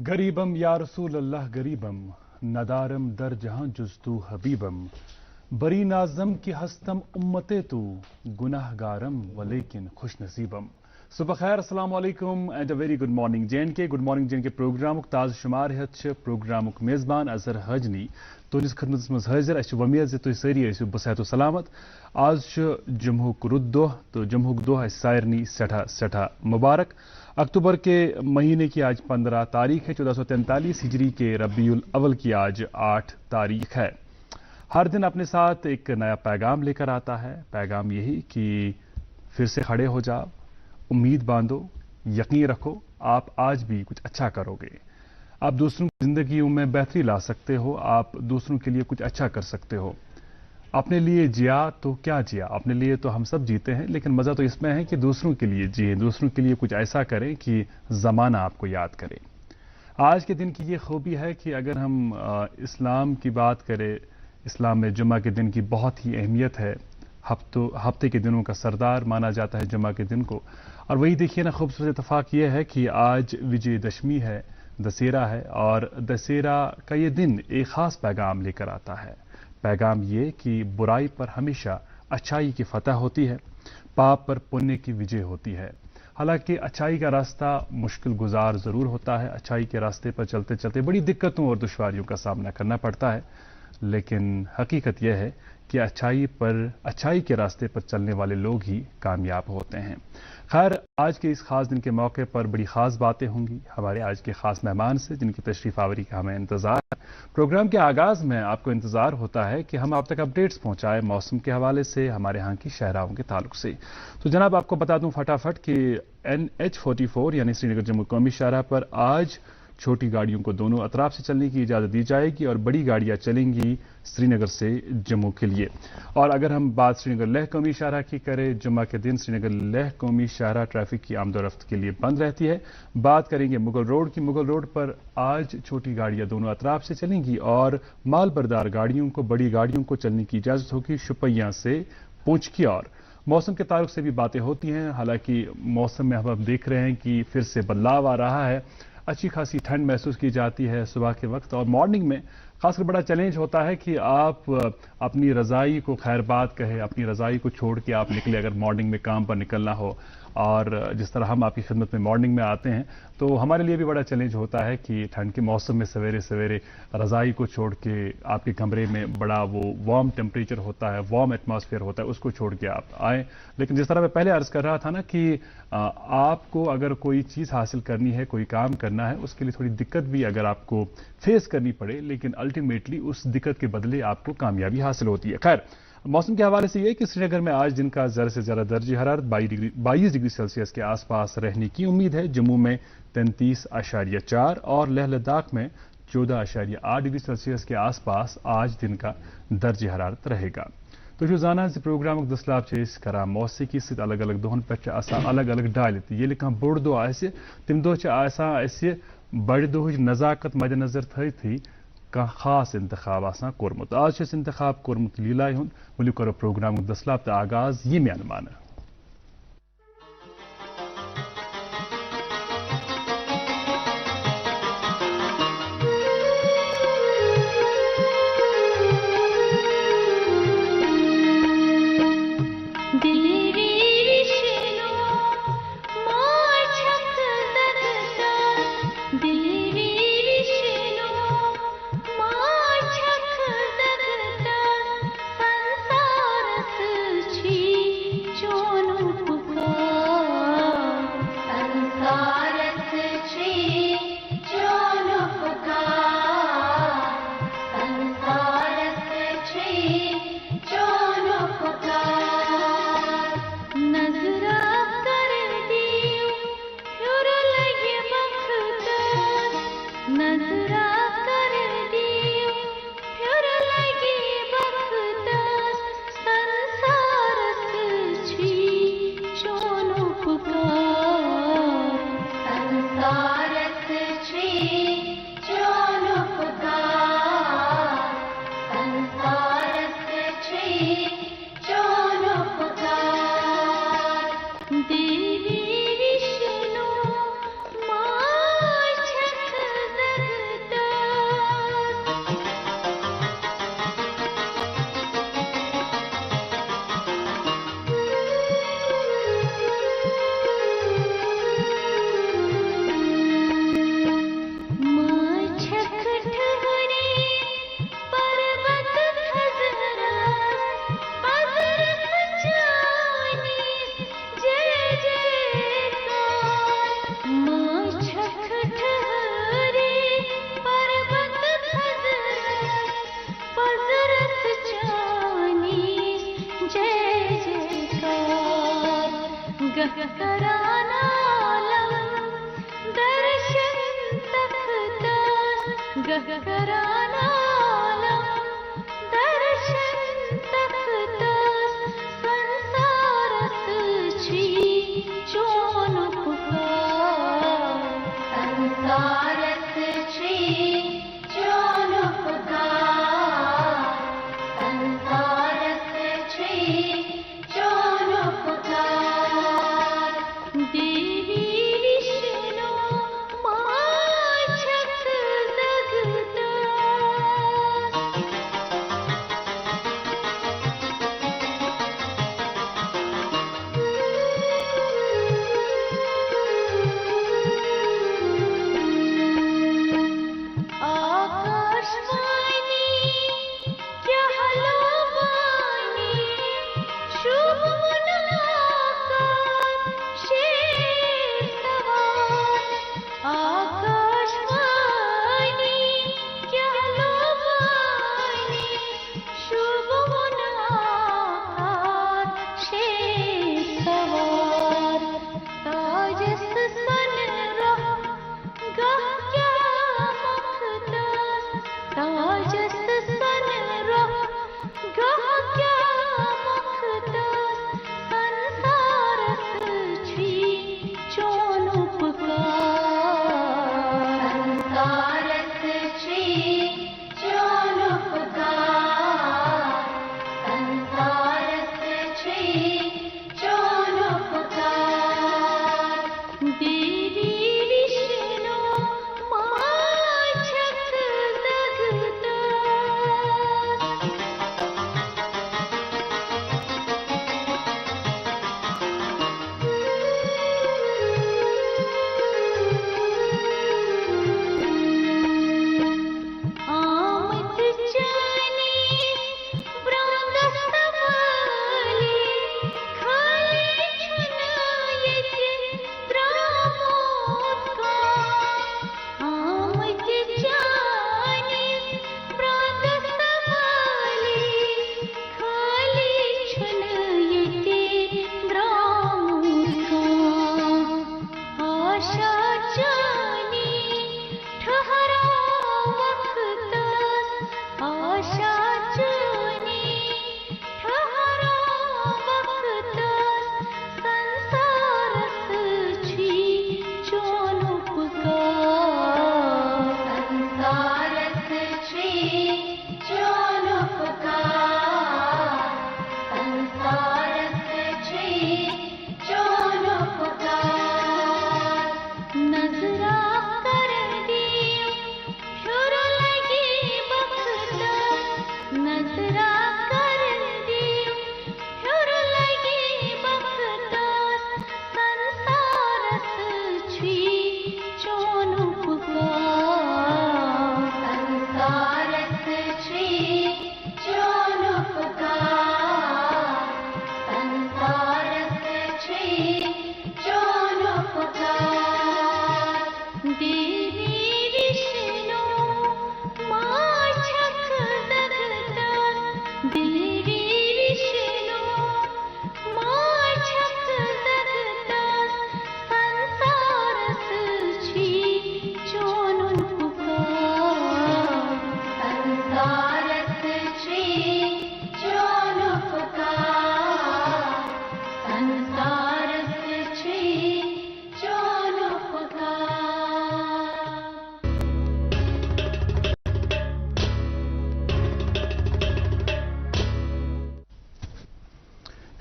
गरीबम या रसूल अल्लाह गरीबम नदारम दर जहां जुस्तू हबीबम बरी नाजम की हस्तम उम्मते तू गुनाहगारम वलेकिन खुश नसीबम। सुबह खैर, अस्सलाम वालेकुम and a very good morning जे गुड मॉर्निंग जे प्रोग्राम ताज शुमार हेत प्रोग्राम मेजबान अजहर हजनी तुस खदमत मज हाजिर। वमेद तुम सारी बसहत सलामत। आज जुम्हुक रुद दोह तो जुम्हुक दोह सारनी सठा सठा मुबारक। अक्टूबर के महीने की आज 15 तारीख है। 1443 हिजरी के रबीउल अव्वल की आज 8 तारीख है। हर दिन अपने साथ एक नया पैगाम लेकर आता है। पैगाम यही कि फिर से खड़े हो जाओ, उम्मीद बांधो, यकीन रखो आप आज भी कुछ अच्छा करोगे। आप दूसरों की जिंदगी में बेहतरी ला सकते हो, आप दूसरों के लिए कुछ अच्छा कर सकते हो। अपने लिए जिया तो क्या जिया, अपने लिए तो हम सब जीते हैं, लेकिन मजा तो इसमें है कि दूसरों के लिए जिए, दूसरों के लिए कुछ ऐसा करें कि जमाना आपको याद करे। आज के दिन की ये खूबी है कि अगर हम इस्लाम की बात करें, इस्लाम में जुम्मा के दिन की बहुत ही अहमियत है। हफ्ते के दिनों का सरदार माना जाता है जुम्मा के दिन को। और वही देखिए ना, खूबसूरत इत्तेफाक ये है कि आज विजयदशमी है, दशहरा है, और दशहरा का ये दिन एक खास पैगाम लेकर आता है। पैगाम ये कि बुराई पर हमेशा अच्छाई की फतह होती है, पाप पर पुण्य की विजय होती है। हालांकि अच्छाई का रास्ता मुश्किल गुजार जरूर होता है, अच्छाई के रास्ते पर चलते चलते बड़ी दिक्कतों और दुश्वारियों का सामना करना पड़ता है, लेकिन हकीकत यह है कि अच्छाई के रास्ते पर चलने वाले लोग ही कामयाब होते हैं। खैर, आज के इस खास दिन के मौके पर बड़ी खास बातें होंगी हमारे आज के खास मेहमान से, जिनकी तशरीफ आवरी का हमें इंतजार है। प्रोग्राम के आगाज में आपको इंतजार होता है कि हम आप तक अपडेट्स पहुंचाएं मौसम के हवाले से, हमारे यहाँ की शहराओं के ताल्लुक से। तो जनाब, आपको बता दूं फटाफट कि NH44 यानी श्रीनगर जम्मू कौमी शाहराह पर आज छोटी गाड़ियों को दोनों अतराफ से चलने की इजाजत दी जाएगी और बड़ी गाड़ियां चलेंगी श्रीनगर से जम्मू के लिए। और अगर हम बात श्रीनगर लेह कौमी शाहराह की करें, जुम्मा के दिन श्रीनगर लेह कौमी शाहराह ट्रैफिक की आमदोरफ्त के लिए बंद रहती है। बात करेंगे मुगल रोड की, मुगल रोड पर आज छोटी गाड़ियां दोनों अतराफ से चलेंगी और माल बरदार गाड़ियों को, बड़ी गाड़ियों को चलने की इजाजत होगी शुपैया से पूंछ की ओर। मौसम के ताल्लुक से भी बातें होती हैं। हालांकि मौसम में हम अब देख रहे हैं कि फिर से बदलाव आ रहा है, अच्छी खासी ठंड महसूस की जाती है सुबह के वक्त, और मॉर्निंग में खासकर बड़ा चैलेंज होता है कि आप अपनी रज़ाई को, खैर बात कहे, अपनी रज़ाई को छोड़ के आप निकले अगर मॉर्निंग में काम पर निकलना हो। और जिस तरह हम आपकी खिदमत में मॉर्निंग में आते हैं तो हमारे लिए भी बड़ा चैलेंज होता है कि ठंड के मौसम में सवेरे सवेरे रज़ाई को छोड़ के आपके कमरे में बड़ा वो वार्म टेम्परेचर होता है, वार्म एटमॉस्फेयर होता है, उसको छोड़ के आप आए। लेकिन जिस तरह मैं पहले अर्ज कर रहा था ना कि आपको अगर कोई चीज़ हासिल करनी है, कोई काम करना है, उसके लिए थोड़ी दिक्कत भी अगर आपको फेस करनी पड़े, लेकिन अल्टीमेटली उस दिक्कत के बदले आपको कामयाबी हासिल होती है। खैर, मौसम के हवाले से यह कि श्रीनगर में आज दिन का ज़्यादा से ज़्यादा दर्ज हरारत 22 डिग्री सेल्सियस के आसपास रहने की उम्मीद है। जम्मू में 33.4 और लेह लद्दाख में 14.8 डिग्री सेल्सियस के आसपास आज दिन का दर्ज हरारत रहेगा। तो रोजाना से प्रोग्राम दसलाब करा मौसीकी सत अलग अलग दोहन पे अलग अलग डाल ये कह बोड़ दो तम दह बड़ दोह नजाकत मद्देनजर थी कह खास इंतखाब आसान कोरमुत। आज इंतखाब कोरमुत लीला हुन। वलियो करो प्रोग्राम दसलाब तो आगाज ये म्यानमान। जो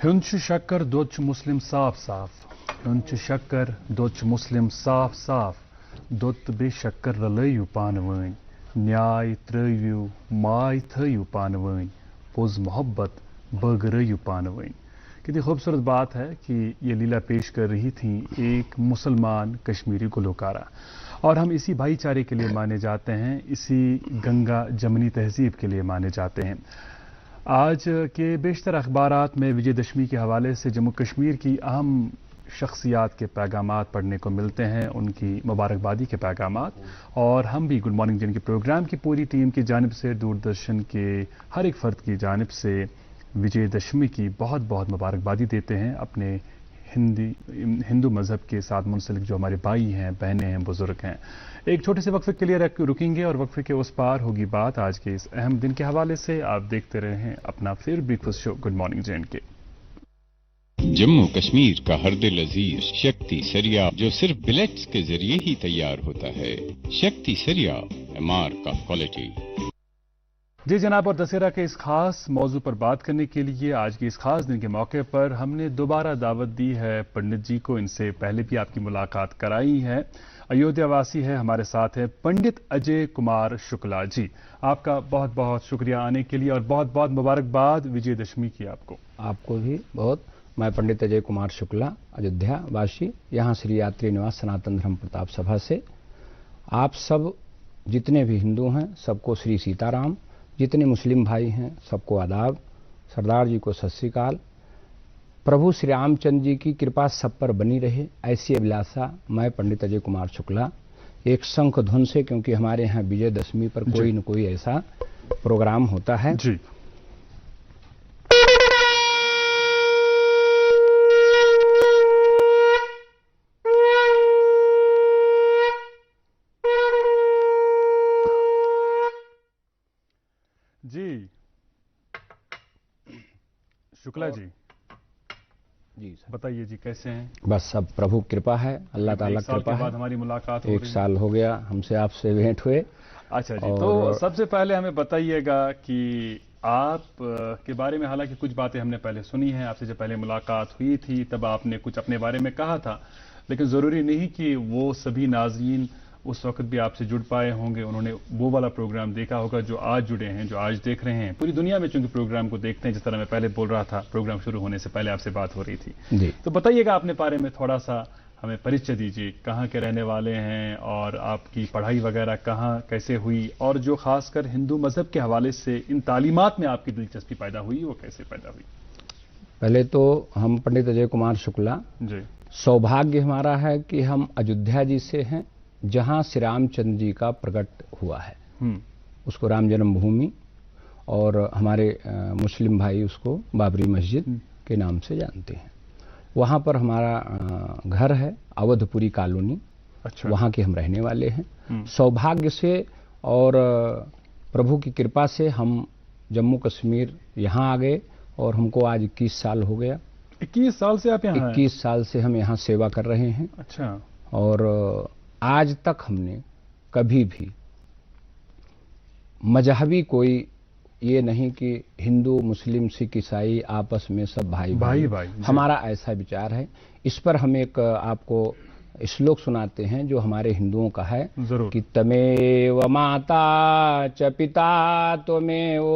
Hunch shakkar doch Muslim saaf saaf. Hunch shakkar doch Muslim saaf saaf. Dot be shakkar ralayu panwain. Nyai trayu mai thayu panwain. Poz mohabbat bagarayu panwain. कितनी खूबसूरत बात है कि ये लीला पेश कर रही थी एक मुसलमान कश्मीरी गुलकारा और हम इसी भाईचारे के लिए माने जाते हैं, इसी गंगा जमनी तहजीब के लिए माने जाते हैं। आज के बेशतर अखबारात में विजयदशमी के हवाले से जम्मू कश्मीर की अहम शख्सियात के पैगामात पढ़ने को मिलते हैं, उनकी मुबारकबादी के पैगामात, और हम भी गुड मॉर्निंग जिनके प्रोग्राम की पूरी टीम की जानिब से, दूरदर्शन के हर एक फ़र्द की जानिब से विजयदशमी की बहुत बहुत मुबारकबादी देते हैं अपने हिंदू मजहब के साथ मुंसलिक जो हमारे भाई हैं, बहनें हैं, बुजुर्ग हैं। एक छोटे से वक्फे के लिए रुकेंगे और वक्फे के उस पार होगी बात आज के इस अहम दिन के हवाले से। आप देखते रहे अपना favourite breakfast show good morning जे&के। Jammu Kashmir का हर दिल अजीज शक्ति सरिया, जो सिर्फ बिलेट्स के जरिए ही तैयार होता है। शक्ति सरिया, एमआर का क्वालिटी। जी जनाब, और दशहरा के इस खास मौजू पर बात करने के लिए आज के इस खास दिन के मौके पर हमने दोबारा दावत दी है पंडित जी को। इनसे पहले भी आपकी मुलाकात कराई है। अयोध्या वासी है, हमारे साथ है पंडित अजय कुमार शुक्ला जी। आपका बहुत बहुत शुक्रिया आने के लिए और बहुत बहुत मुबारकबाद विजयदशमी की आपको। आपको भी बहुत। मैं पंडित अजय कुमार शुक्ला, अयोध्या वासी, यहाँ श्री यात्री निवास सनातन धर्म प्रताप सभा से आप सब जितने भी हिंदू हैं सबको श्री सीताराम, जितने मुस्लिम भाई हैं सबको आदाब, सरदार जी को सत श्री अकाल। प्रभु श्री रामचंद्र जी की कृपा सब पर बनी रहे, ऐसी अभिलाषा मैं पंडित अजय कुमार शुक्ला एक शंख धुन से, क्योंकि हमारे यहाँ विजयदशमी पर कोई न कोई ऐसा प्रोग्राम होता है जी। जी शुक्ला जी सर बताइए जी, कैसे हैं? बस सब प्रभु कृपा है, अल्लाह ताला कृपा है। बाद हमारी मुलाकात हो एक रही है। साल हो गया हमसे आपसे भेंट हुए। अच्छा जी, तो सबसे पहले हमें बताइएगा कि आप के बारे में, हालांकि कुछ बातें हमने पहले सुनी हैं, आपसे जब पहले मुलाकात हुई थी तब आपने कुछ अपने बारे में कहा था, लेकिन जरूरी नहीं कि वो सभी नाज़रीन उस वक्त भी आपसे जुड़ पाए होंगे। उन्होंने वो वाला प्रोग्राम देखा होगा जो आज जुड़े हैं, जो आज देख रहे हैं। पूरी दुनिया में चूंकि प्रोग्राम को देखते हैं, जिस तरह मैं पहले बोल रहा था, प्रोग्राम शुरू होने से पहले आपसे बात हो रही थी जी। तो बताइएगा अपने बारे में थोड़ा सा हमें परिचय दीजिए। कहाँ के रहने वाले हैं और आपकी पढ़ाई वगैरह कहाँ कैसे हुई, और जो खासकर हिंदू मजहब के हवाले से इन तालीमात में आपकी दिलचस्पी पैदा हुई, वो कैसे पैदा हुई? पहले तो हम पंडित अजय कुमार शुक्ला जी। सौभाग्य हमारा है कि हम अयोध्या जी से हैं, जहां श्री रामचंद्र जी का प्रकट हुआ है। उसको राम जन्मभूमि, और हमारे मुस्लिम भाई उसको बाबरी मस्जिद के नाम से जानते हैं। वहां पर हमारा घर है, अवधपुरी कॉलोनी। अच्छा। वहां के हम रहने वाले हैं। सौभाग्य से और प्रभु की कृपा से हम जम्मू कश्मीर यहाँ आ गए, और हमको आज 21 साल हो गया। 21 साल से आप यहाँ हैं? 21 साल से हम यहाँ सेवा कर रहे हैं। अच्छा। और आज तक हमने कभी भी मजहबी कोई ये नहीं कि हिंदू मुस्लिम सिख ईसाई आपस में सब भाई भाई। हमारा ऐसा विचार है। इस पर हम एक आपको श्लोक सुनाते हैं जो हमारे हिंदुओं का है कि तमेव माता च पिता त्वमेव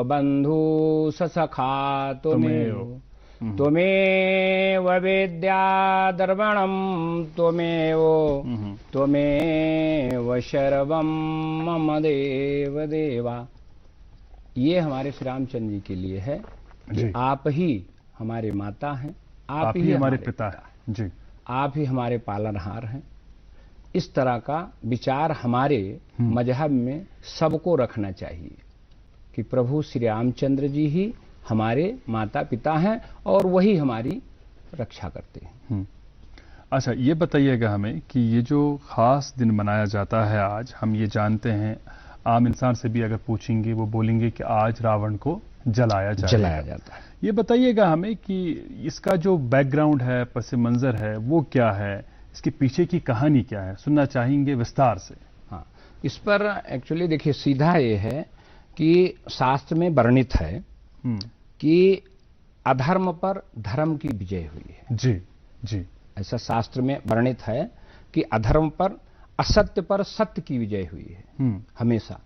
बंधु सखा त्वमेव वेद्या द्रवणम त्वमेव शर्वम मम देव देवा। ये हमारे श्री रामचंद्र जी के लिए है कि आप ही हमारे माता हैं, आप ही हमारे पिता हैं जी, आप ही हमारे पालनहार हैं। इस तरह का विचार हमारे मजहब में सबको रखना चाहिए कि प्रभु श्री रामचंद्र जी ही हमारे माता पिता हैं और वही हमारी रक्षा करते हैं। अच्छा, ये बताइएगा हमें कि ये जो खास दिन मनाया जाता है आज, हम ये जानते हैं, आम इंसान से भी अगर पूछेंगे वो बोलेंगे कि आज रावण को जलाया जाता है। ये बताइएगा हमें कि इसका जो बैकग्राउंड है, पस मंजर है, वो क्या है, इसके पीछे की कहानी क्या है, सुनना चाहेंगे विस्तार से। हाँ, इस पर एक्चुअली देखिए सीधा ये है कि शास्त्र में वर्णित है कि अधर्म पर धर्म की विजय हुई है। जी जी, ऐसा शास्त्र में वर्णित है कि अधर्म पर असत्य पर सत्य की विजय हुई है हमेशा,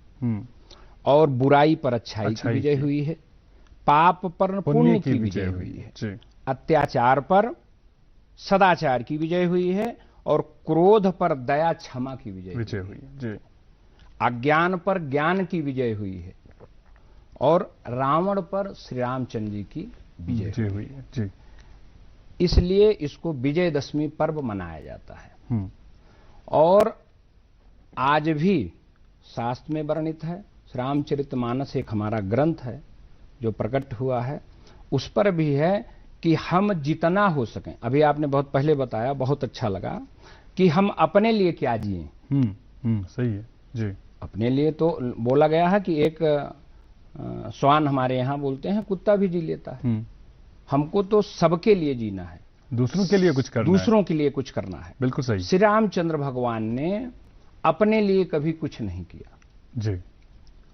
और बुराई पर अच्छाई की विजय हुई है, पाप पर पुण्य की विजय हुई है, अत्याचार पर सदाचार की विजय हुई है, और क्रोध पर दया क्षमा की विजय हुई है, अज्ञान पर ज्ञान की विजय हुई है, और रावण पर श्री रामचंद्र जी की विजय हुई है जी। इसलिए इसको विजयदशमी पर्व मनाया जाता है। और आज भी शास्त्र में वर्णित है, रामचरितमानस एक हमारा ग्रंथ है जो प्रकट हुआ है, उस पर भी है कि हम जितना हो सकें, अभी आपने बहुत पहले बताया, बहुत अच्छा लगा कि हम अपने लिए क्या जिए। सही है जी। अपने लिए तो बोला गया है कि एक श्वान हमारे यहाँ बोलते हैं कुत्ता भी जी लेता है। हमको तो सबके लिए जीना है, दूसरों के लिए कुछ करना है, दूसरों के लिए कुछ करना है। बिल्कुल सही। श्री रामचंद्र भगवान ने अपने लिए कभी कुछ नहीं किया जी।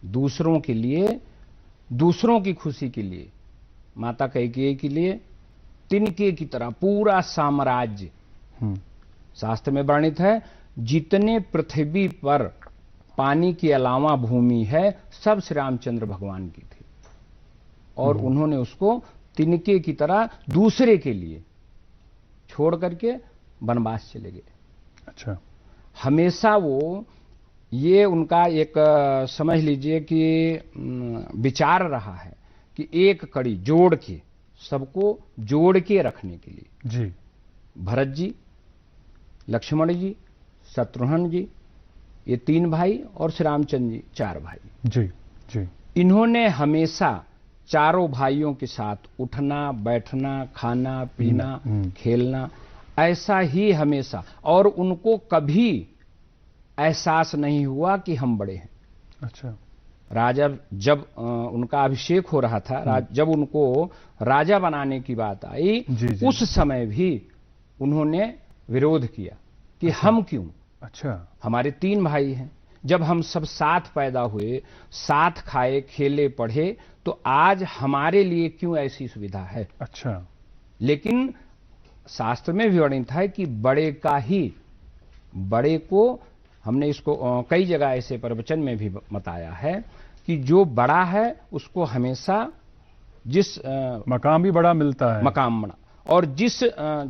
दूसरों के लिए, दूसरों की खुशी के लिए, माता कैकेयी के लिए तिनके की तरह पूरा साम्राज्य। शास्त्र में वर्णित है जितने पृथ्वी पर पानी के अलावा भूमि है सब श्री रामचंद्र भगवान की थी, और उन्होंने उसको तिनके की तरह दूसरे के लिए छोड़ करके वनवास चले गए। अच्छा। हमेशा वो, ये उनका एक समझ लीजिए कि विचार रहा है कि एक कड़ी जोड़ के, सबको जोड़ के रखने के लिए। जी। भरत जी, लक्ष्मण जी, शत्रुघ्न जी, ये 3 भाई, और श्री रामचंद्र जी 4 भाई। जी जी। इन्होंने हमेशा चारों भाइयों के साथ उठना बैठना, खाना पीना, खेलना, ऐसा ही हमेशा, और उनको कभी एहसास नहीं हुआ कि हम बड़े हैं। अच्छा। राजा जब उनका अभिषेक हो रहा था, जब उनको राजा बनाने की बात आई, उस समय भी उन्होंने विरोध किया कि हम क्यों। अच्छा। हमारे 3 भाई हैं, जब हम सब साथ पैदा हुए, साथ खाए, खेले, पढ़े, तो आज हमारे लिए क्यों ऐसी सुविधा है। अच्छा। लेकिन शास्त्र में भी वर्णित है कि बड़े का ही, बड़े को, हमने इसको कई जगह ऐसे प्रवचन में भी बताया है कि जो बड़ा है उसको हमेशा जिस मकाम भी बड़ा मिलता है, मकाम बड़ा, और जिस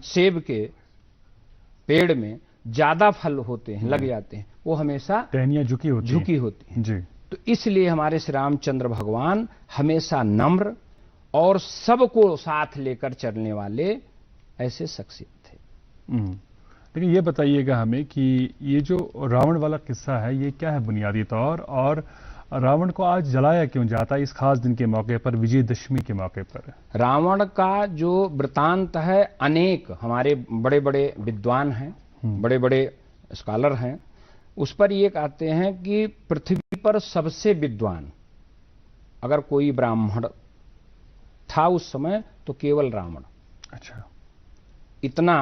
सेब के पेड़ में ज्यादा फल होते हैं, लग जाते हैं, वो हमेशा टहनियां झुकी होती हैं। जी। तो इसलिए हमारे श्री रामचंद्र भगवान हमेशा नम्र और सबको साथ लेकर चलने वाले ऐसे शख्सियत थे। लेकिन ये बताइएगा हमें कि ये जो रावण वाला किस्सा है, ये क्या है बुनियादी तौर, और रावण को आज जलाया क्यों जाता है इस खास दिन के मौके पर, विजयदशमी के मौके पर? रावण का जो वृतांत है, अनेक हमारे बड़े बड़े विद्वान हैं, बड़े बड़े स्कॉलर हैं, उस पर ये कहते हैं कि पृथ्वी पर सबसे विद्वान अगर कोई ब्राह्मण था उस समय तो केवल रावण। अच्छा। इतना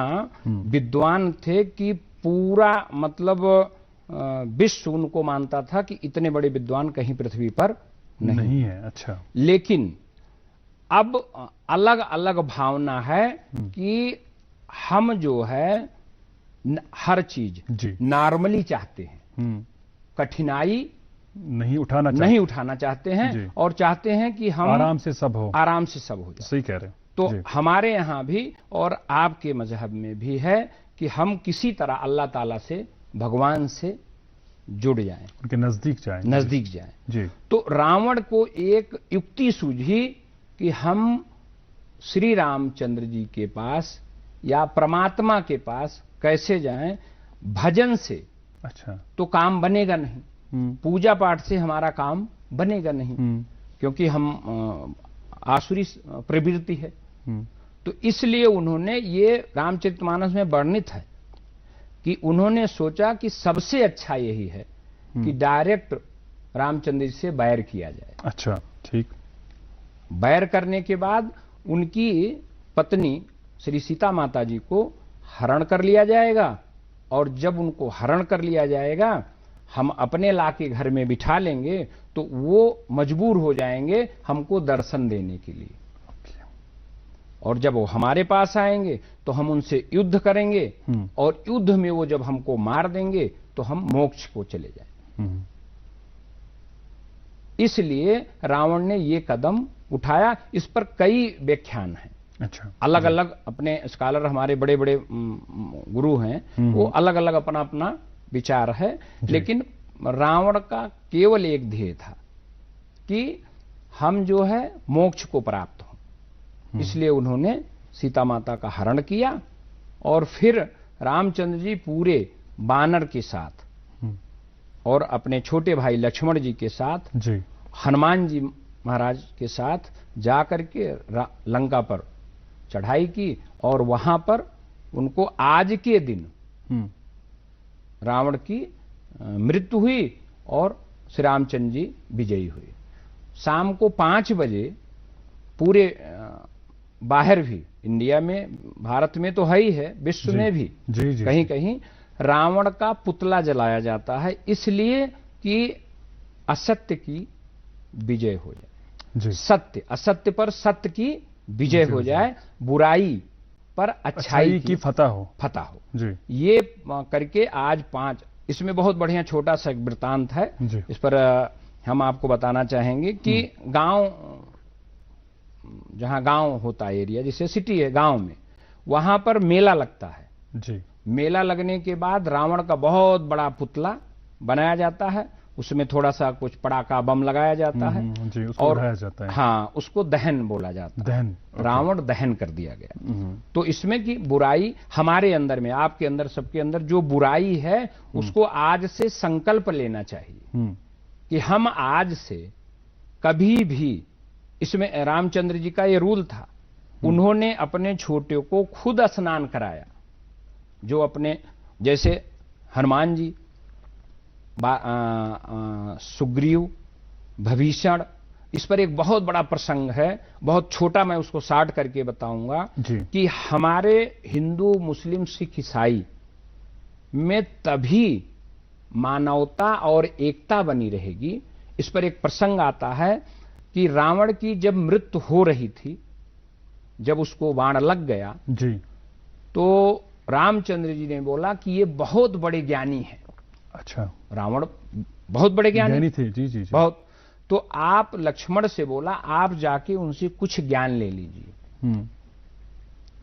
विद्वान थे कि पूरा मतलब विश्व उनको मानता था कि इतने बड़े विद्वान कहीं पृथ्वी पर नहीं है। अच्छा। लेकिन अब अलग अलग भावना है कि हम जो है हर चीज नॉर्मली चाहते हैं, कठिनाई नहीं उठाना चाहते हैं, और चाहते हैं कि हम आराम से सब हो जाए। सही कह रहे हैं। तो हमारे यहां भी और आपके मजहब में भी है कि हम किसी तरह अल्लाह ताला से, भगवान से जुड़ जाएं, उनके नजदीक जाएं। जी। तो रावण को एक युक्ति सूझी कि हम श्री रामचंद्र जी के पास या परमात्मा के पास कैसे जाएं, भजन से। अच्छा। तो काम बनेगा नहीं, पूजा पाठ से हमारा काम बनेगा नहीं, क्योंकि हम आसुरी प्रवृत्ति है। तो इसलिए उन्होंने, ये रामचरितमानस में वर्णित है कि उन्होंने सोचा कि सबसे अच्छा यही है कि डायरेक्ट रामचंद्र जी से बैर किया जाए। अच्छा, ठीक। बैर करने के बाद उनकी पत्नी श्री सीता माता जी को हरण कर लिया जाएगा, और जब उनको हरण कर लिया जाएगा, हम अपने लाके घर में बिठा लेंगे, तो वो मजबूर हो जाएंगे हमको दर्शन देने के लिए। और जब वो हमारे पास आएंगे तो हम उनसे युद्ध करेंगे, और युद्ध में वो जब हमको मार देंगे तो हम मोक्ष को चले जाएंगे। इसलिए रावण ने ये कदम उठाया। इस पर कई व्याख्यान हैं। अच्छा। अलग अलग अपने स्कॉलर, हमारे बड़े बड़े गुरु हैं, वो अलग अलग अपना अपना विचार है। लेकिन रावण का केवल एक ध्येय था कि हम जो है मोक्ष को प्राप्त हो, इसलिए उन्होंने सीता माता का हरण किया, और फिर रामचंद्र जी पूरे बानर के साथ और अपने छोटे भाई लक्ष्मण जी के साथ, हनुमान जी महाराज के साथ जाकर के लंका पर चढ़ाई की और वहां पर उनको आज के दिन रावण की मृत्यु हुई और श्री रामचंद्र जी विजयी हुए। शाम को 5 बजे पूरे बाहर भी, इंडिया में, भारत में तो है ही है, विश्व में भी कहीं कहीं रावण का पुतला जलाया जाता है, इसलिए कि असत्य की विजय हो जाए। सत्य, असत्य पर सत्य की विजय हो जाए, बुराई पर अच्छाई की फतह हो जी। ये करके आज 5, इसमें बहुत बढ़िया छोटा सा एक वृत्तांत है, इस पर हम आपको बताना चाहेंगे कि गांव, जहां गांव होता है, एरिया जैसे सिटी है, गांव में वहां पर मेला लगता है जी। मेला लगने के बाद रावण का बहुत बड़ा पुतला बनाया जाता है, उसमें थोड़ा सा कुछ पटाखा बम लगाया जाता है जी, उसको और जाता है। हाँ, उसको दहन बोला जाता है, रावण दहन कर दिया गया। तो इसमें की बुराई हमारे अंदर में, आपके अंदर, सबके अंदर जो बुराई है उसको आज से संकल्प लेना चाहिए कि हम आज से कभी भी, इसमें रामचंद्र जी का ये रूल था, उन्होंने अपने छोटे को खुद स्नान कराया, जो अपने, जैसे हनुमान जी, सुग्रीव, भीषण, इस पर एक बहुत बड़ा प्रसंग है, बहुत छोटा, मैं उसको शार्ट करके बताऊंगा कि हमारे हिंदू, मुस्लिम, सिख, ईसाई में तभी मानवता और एकता बनी रहेगी। इस पर एक प्रसंग आता है कि रावण की जब मृत्यु हो रही थी, जब उसको बाण लग गया जी, तो रामचंद्र जी ने बोला कि ये बहुत बड़े ज्ञानी हैं। अच्छा, रावण बहुत बड़े ज्ञानी थे जी, जी, जी। बहुत। तो आप लक्ष्मण से बोला, आप जाके उनसे कुछ ज्ञान ले लीजिए।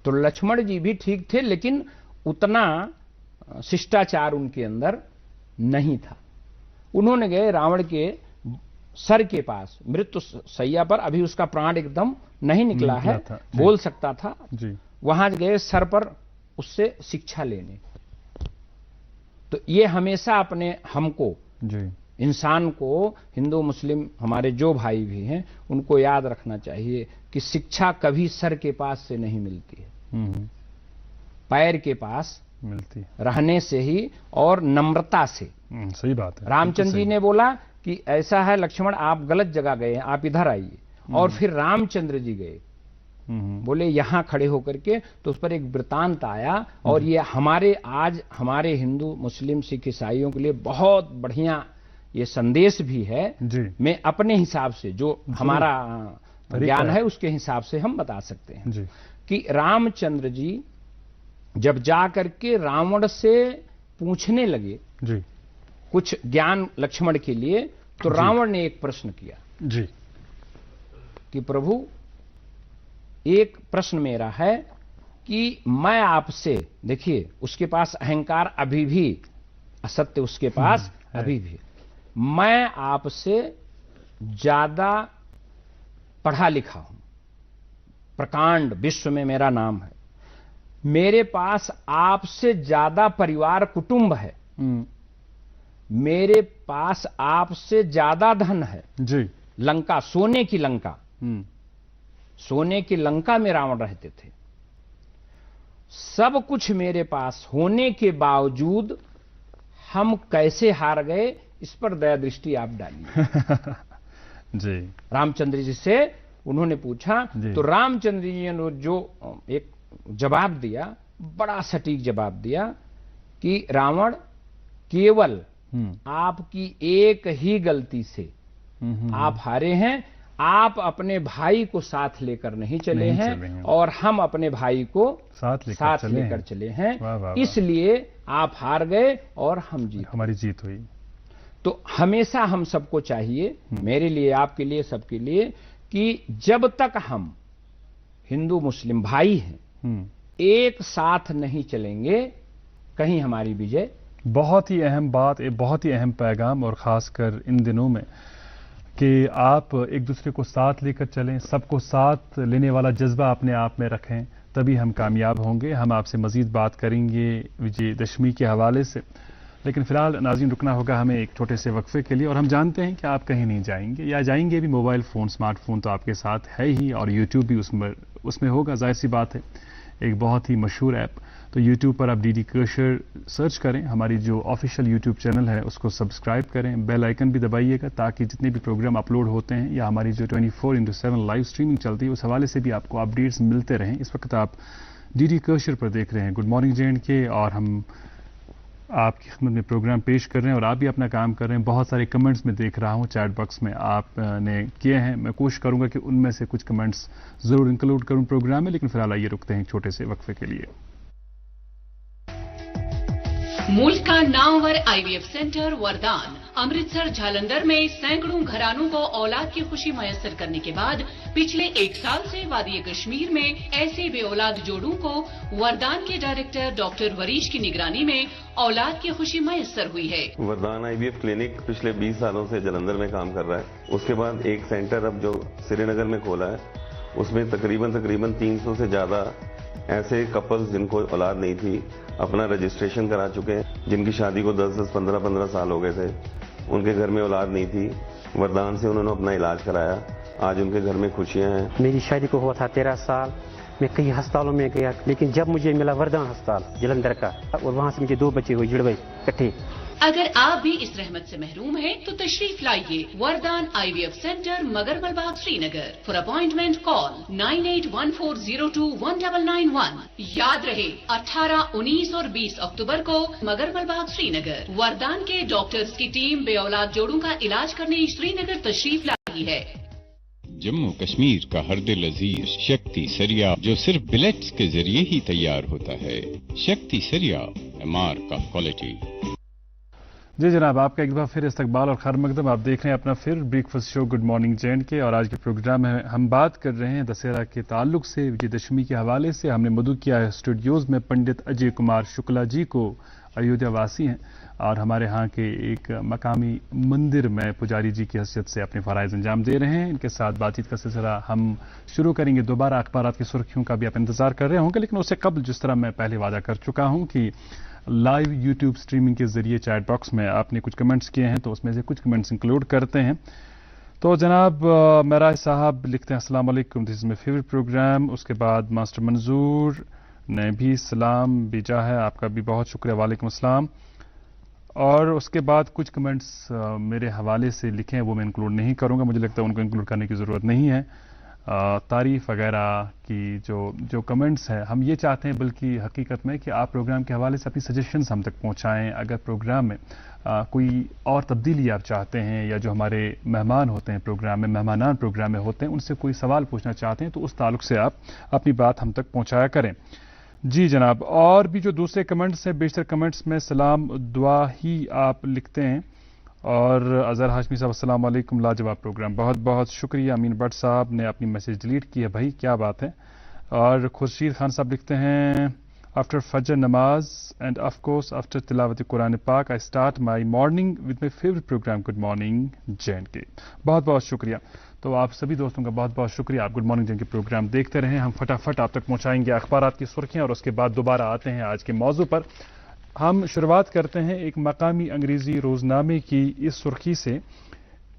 तो लक्ष्मण जी भी ठीक थे, लेकिन उतना शिष्टाचार उनके अंदर नहीं था। उन्होंने गए रावण के सर के पास, मृत्यु सैया पर, अभी उसका प्राण एकदम नहीं निकला है, बोल सकता था जी। वहां गए सर पर उससे शिक्षा लेने। तो ये हमेशा अपने, हमको जी, इंसान को, हिंदू मुस्लिम हमारे जो भाई भी हैं, उनको याद रखना चाहिए कि शिक्षा कभी सर के पास से नहीं मिलती है, पैर के पास मिलती है, रहने से ही और नम्रता से। सही बात है। रामचंद्र जी ने बोला कि ऐसा है लक्ष्मण, आप गलत जगह गए हैं, आप इधर आइए। और फिर रामचंद्र जी गए, बोले यहां खड़े होकर के, तो उस पर एक वृतांत आया। और ये हमारे, आज हमारे हिंदू, मुस्लिम, सिख, ईसाइयों के लिए बहुत बढ़िया ये संदेश भी है जी। मैं अपने हिसाब से, जो हमारा ज्ञान है उसके हिसाब से हम बता सकते हैं जी। कि रामचंद्र जी जब जा करके रावण से पूछने लगे जी कुछ ज्ञान लक्ष्मण के लिए, तो रावण ने एक प्रश्न किया जी कि प्रभु, एक प्रश्न मेरा है कि मैं आपसे, देखिए उसके पास अहंकार अभी भी, असत्य उसके पास अभी भी, मैं आपसे ज्यादा पढ़ा लिखा हूं, प्रकांड विश्व में मेरा नाम है, मेरे पास आपसे ज्यादा परिवार कुटुंब है, मेरे पास आपसे ज्यादा धन है जी। लंका, सोने की लंका, सोने की लंका में रावण रहते थे। सब कुछ मेरे पास होने के बावजूद हम कैसे हार गए, इस पर दया दृष्टि आप डालिए जी। रामचंद्र जी से उन्होंने पूछा, तो रामचंद्र जी ने जो एक जवाब दिया, बड़ा सटीक जवाब दिया कि रावण, केवल आपकी एक ही गलती से आप हारे हैं, आप अपने भाई को साथ लेकर नहीं चले हैं और हम अपने भाई को साथ लेकर चले हैं, इसलिए आप हार गए और हम जीत, हमारी जीत हुई। तो हमेशा हम सबको चाहिए, मेरे लिए, आपके लिए, सबके लिए, कि जब तक हम हिंदू मुस्लिम भाई हैं, एक साथ नहीं चलेंगे, कहीं हमारी विजय। बहुत ही अहम बात, एक बहुत ही अहम पैगाम, और खासकर इन दिनों में कि आप एक दूसरे को साथ लेकर चलें, सबको साथ लेने वाला जज्बा अपने आप में रखें, तभी हम कामयाब होंगे। हम आपसे मजीद बात करेंगे विजयदशमी के हवाले से। लेकिन फिलहाल नाज़रीन रुकना होगा हमें एक छोटे से वक्फे के लिए, और हम जानते हैं कि आप कहीं नहीं जाएंगे, या जाएंगे भी मोबाइल फ़ोन स्मार्टफोन तो आपके साथ है ही, और यूट्यूब भी उसमें होगा, जाहिर सी बात है, एक बहुत ही मशहूर ऐप। तो यूट्यूब पर आप डीडी कशर सर्च करें, हमारी जो ऑफिशियल यूट्यूब चैनल है उसको सब्सक्राइब करें, बेल आइकन भी दबाइएगा ताकि जितने भी प्रोग्राम अपलोड होते हैं या हमारी जो 24/7 लाइव स्ट्रीमिंग चलती है उस हवाले से भी आपको अपडेट्स मिलते रहें। इस वक्त आप डीडी कशर पर देख रहे हैं गुड मॉर्निंग जे&के, और हम आपकी खिदमत में प्रोग्राम पेश कर रहे हैं और आप भी अपना काम कर रहे हैं। बहुत सारे कमेंट्स में देख रहा हूं चैट बॉक्स में आपने किए हैं, मैं कोशिश करूंगा कि उनमें से कुछ कमेंट्स जरूर इंक्लूड करूं प्रोग्राम में, लेकिन फिलहाल आइए रुकते हैं एक छोटे से वक्फे के लिए। मुल्क का नामवर आईवीएफ सेंटर वरदान अमृतसर जालंधर में सैकड़ों घरानों को औलाद की खुशी मयसर करने के बाद पिछले 1 साल से वादी कश्मीर में ऐसे बेऔलाद जोड़ों को वरदान के डायरेक्टर डॉक्टर वरीश की निगरानी में औलाद की खुशी मयसर हुई है। वरदान आईवीएफ क्लिनिक पिछले 20 सालों से जालंधर में काम कर रहा है। उसके बाद एक सेंटर अब जो श्रीनगर में खोला है, उसमें तकरीबन 300 से ज्यादा ऐसे कपल्स जिनको औलाद नहीं थी अपना रजिस्ट्रेशन करा चुके हैं, जिनकी शादी को 10-10, 15-15 साल हो गए थे, उनके घर में औलाद नहीं थी, वरदान से उन्होंने अपना इलाज कराया, आज उनके घर में खुशियां हैं। मेरी शादी को हुआ था 13 साल, मैं कई अस्पतालों में गया, लेकिन जब मुझे मिला वरदान अस्पताल जलंधर का, और वहां से मुझे 2 बच्चे हुए जुड़वे इकट्ठे। अगर आप भी इस रहमत से महरूम हैं तो तशरीफ लाइए Vardaan IVF centre Magarmal Bagh Srinagar. For appointment call 9814021991। याद रहे 18, 19 और 20 अक्टूबर को मगरमल बाग श्रीनगर वरदान के डॉक्टर्स की टीम बेऔलाद जोड़ों का इलाज करने श्रीनगर तशरीफ लाई है। जम्मू कश्मीर का हर दिल अजीज शक्ति सरिया जो सिर्फ बिलेट्स के जरिए ही तैयार होता है। शक्ति सरिया एमआर का क्वालिटी। जी जनाब, आपका एक बार फिर इस्तकबाल और खैर मकदम। आप देख रहे हैं अपना फिर ब्रेकफास्ट शो गुड मॉर्निंग जे&के, और आज के प्रोग्राम में हम बात कर रहे हैं दशहरा के ताल्लुक से, विजयदशमी के हवाले से। हमने मदू किया है स्टूडियोज़ में पंडित अजय कुमार शुक्ला जी को, अयोध्या वासी हैं और हमारे यहाँ के एक मकामी मंदिर में पुजारी जी की हैसियत से अपने फ़राइज़ अंजाम दे रहे हैं। इनके साथ बातचीत का सिलसिला हम शुरू करेंगे। दोबारा अखबारात की सुर्खियों का भी आप इंतज़ार कर रहे होंगे, लेकिन उससे कबल जिस तरह मैं पहले वादा कर चुका हूँ कि लाइव यूट्यूब स्ट्रीमिंग के जरिए चैट बॉक्स में आपने कुछ कमेंट्स किए हैं, तो उसमें से कुछ कमेंट्स इंक्लूड करते हैं। तो जनाब मेराज साहब लिखते हैं अस्सलाम वालेकुम, this is my favourite programme. उसके बाद मास्टर मंजूर ने भी सलाम भेजा है, आपका भी बहुत शुक्रिया, वालेकुम अस्सलाम। और उसके बाद कुछ कमेंट्स मेरे हवाले से लिखे हैं, वो मैं इंक्लूड नहीं करूंगा, मुझे लगता है उनको इंक्लूड करने की ज़रूरत नहीं है। तारीफ़ वगैरह की जो कमेंट्स हैं, हम ये चाहते हैं बल्कि हकीकत में कि आप प्रोग्राम के हवाले से अपनी सजेशंस हम तक पहुंचाएं। अगर प्रोग्राम में कोई और तब्दीली आप चाहते हैं, या जो हमारे मेहमान होते हैं प्रोग्राम में, मेहमानान प्रोग्राम में होते हैं, उनसे कोई सवाल पूछना चाहते हैं, तो उस ताल्लुक से आप अपनी बात हम तक पहुंचाया करें। जी जनाब, और भी जो दूसरे कमेंट्स हैं, बेशतर कमेंट्स में सलाम दुआ ही आप लिखते हैं। और अजहर हाशमी साहब अस्सलाम वालेकुम, लाजवाब प्रोग्राम, बहुत बहुत शुक्रिया। अमीन भट्ट साहब ने अपनी मैसेज डिलीट की है, भाई क्या बात है। और खुर्शीद खान साहब लिखते हैं आफ्टर फजर नमाज एंड ऑफ कोर्स आफ्टर तिलावत कुरान पाक I start my morning with my favourite programme good morning J and K. बहुत बहुत शुक्रिया। तो आप सभी दोस्तों का बहुत बहुत शुक्रिया, आप गुड मॉर्निंग जे&के प्रोग्राम देखते रहें। हम फटाफट आप तक पहुँचाएंगे अखबारात की सुर्खियाँ, और उसके बाद दोबारा आते हैं आज के मौजू पर। हम शुरुआत करते हैं एक मकामी अंग्रेजी रोजनामे की इस सुर्खी से।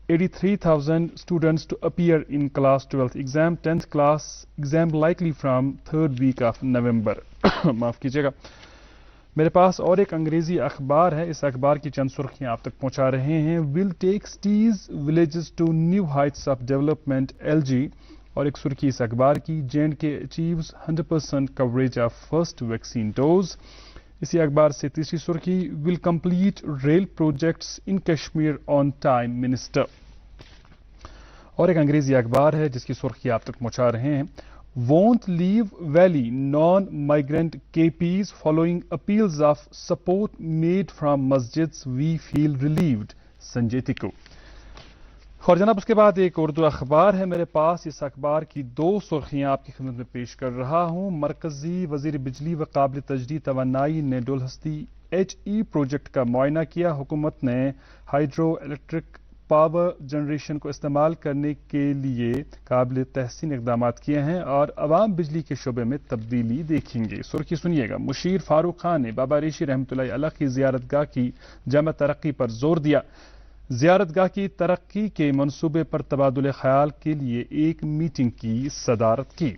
83,000 students to appear in class 12th exam, 10th class exam likely from 3rd week of November. माफ कीजिएगा, मेरे पास और एक अंग्रेजी अखबार है, इस अखबार की चंद सुर्खियां आप तक पहुंचा रहे हैं। Will take cities villages to new heights of development LG, और एक सुर्खी इस अखबार की, J and K achieves 100% coverage of first vaccine dose. इसी अखबार से तीसरी सुर्खी, will complete rail projects in Kashmir on time minister. और एक अंग्रेजी अखबार है जिसकी सुर्खी आप तक पहुंचा रहे हैं, won't leave valley non-migrant KPs following appeals of support made from masjids, we feel relieved, Sanjay Tikku. और जनाब उसके बाद एक उर्दू अखबार है मेरे पास, इस अखबार की 2 सुर्खियां आपकी खिदमत में पेश कर रहा हूं। मरकजी वजीर बिजली व काबिल तजदीद तवानाई ने डुलहस्ती HE प्रोजेक्ट का मुआयना किया। हुकूमत ने हाइड्रो इलेक्ट्रिक पावर जनरेशन को इस्तेमाल करने के लिए काबिल तहसीन इकदाम किए हैं और अवाम बिजली के शोबे में तब्दीली देखेंगे। सुर्खी सुनिएगा, मुशीर फारूक खान ने बाबा ऋषि रहमतुल्लाह अलैह की जियारतगाह की जमा तरक्की पर जोर दिया। जियारतगाह की तरक्की के मंसूबे पर तबादुल ख्याल के लिए एक मीटिंग की सदारत की।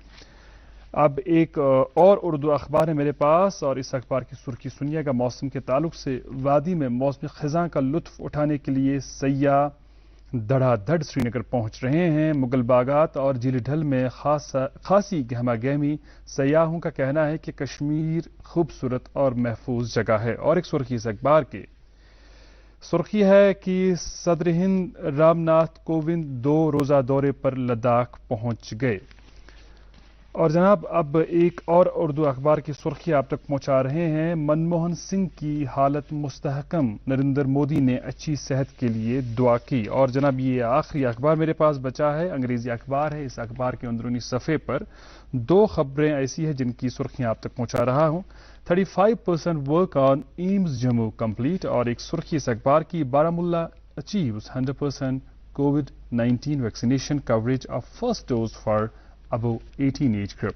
अब एक और उर्दू अखबार है मेरे पास और इस अखबार की सुर्खी सुनिएगा, मौसम के ताल्लुक से वादी में मौसमी खिजां का लुत्फ उठाने के लिए सयाह धड़ाधड़ श्रीनगर पहुंच रहे हैं। मुगल बागात और झील ढल में खासी गहमा गहमी। सयाहों का कहना है कि कश्मीर खूबसूरत और महफूज जगह है। और एक सुर्खी इस अखबार की सुर्खी है कि सदर हिंद रामनाथ कोविंद 2 रोजा दौरे पर लद्दाख पहुंच गए। और जनाब अब एक और उर्दू अखबार की सुर्खी आप तक पहुंचा रहे हैं। मनमोहन सिंह की हालत मुस्तहकम, नरेंद्र मोदी ने अच्छी सेहत के लिए दुआ की। और जनाब ये आखिरी अखबार मेरे पास बचा है, अंग्रेजी अखबार है। इस अखबार के अंदरूनी सफ़े पर 2 खबरें ऐसी हैं जिनकी सुर्खियां आप तक पहुंचा रहा हूं। 35% work on AIIMS Jammu complete. और एक सुर्खी इस अखबार की, Baramulla achieves 100% covid vaccination coverage of first dose for above 18 age group.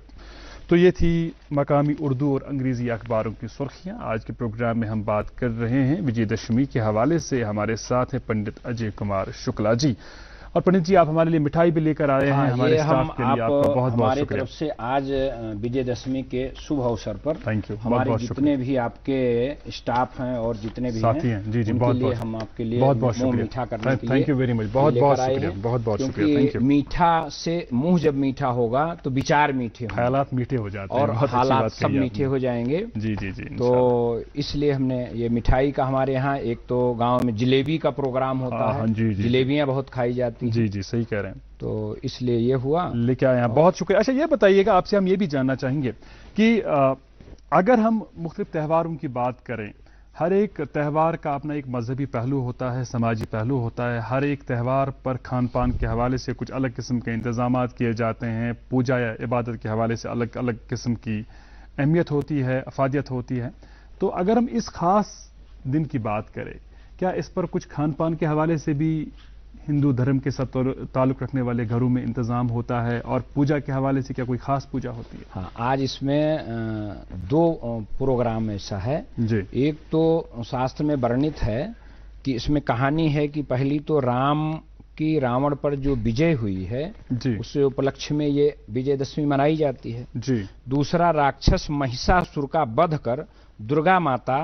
तो ये थी मकामी उर्दू और अंग्रेजी अखबारों की सुर्खियां। आज के प्रोग्राम में हम बात कर रहे हैं विजयदशमी के हवाले से। हमारे साथ हैं पंडित अजय कुमार शुक्ला जी। और पंडित जी, आप हमारे लिए मिठाई भी लेकर आए हैं हमारे स्टाफ के लिए, आपका बहुत बहुत शुक्रिया। तरफ से आज विजयदशमी के शुभ अवसर पर थैंक यू, हमारे जितने भी आपके स्टाफ हैं और जितने भी साथी हैं, जी जी, बहुत बहुत हम आपके लिए बहुत बहुत शुक्रिया, मीठा करने के लिए थैंक यू वेरी मच, बहुत बहुत शुक्रिया, बहुत बहुत शुक्रिया, थैंक यू। मीठा से मुंह जब मीठा होगा तो विचार मीठे होंगे, ख्यालात मीठे हो जाते हैं और हालात सब मीठे हो जाएंगे। जी जी जी। तो इसलिए हमने ये मिठाई का, हमारे यहाँ एक तो गाँव में जलेबी का प्रोग्राम होता है, जलेबियाँ बहुत खाई जाती हैं। जी जी, सही कह रहे हैं। तो इसलिए ये हुआ लेके आए हैं, बहुत शुक्रिया। अच्छा ये बताइएगा, आपसे हम ये भी जानना चाहेंगे कि अगर हम मुख्तलिफ त्योहारों की बात करें, हर एक त्यौहार का अपना एक मजहबी पहलू होता है, समाजी पहलू होता है। हर एक त्यौहार पर खान पान के हवाले से कुछ अलग किस्म के इंतजाम किए जाते हैं, पूजा या इबादत के हवाले से अलग अलग किस्म की अहमियत होती है, अफादियत होती है। तो अगर हम इस खास दिन की बात करें, क्या इस पर कुछ खान पान के हवाले से भी हिंदू धर्म के साथ ताल्लुक रखने वाले घरों में इंतजाम होता है, और पूजा के हवाले से क्या कोई खास पूजा होती है? हाँ, आज इसमें 2 प्रोग्राम ऐसा है जी। एक तो शास्त्र में वर्णित है कि इसमें कहानी है कि पहली तो राम की रावण पर जो विजय हुई है जी, उससे उपलक्ष्य में ये विजयदशमी मनाई जाती है जी। दूसरा, राक्षस महिषासुर का वध कर दुर्गा माता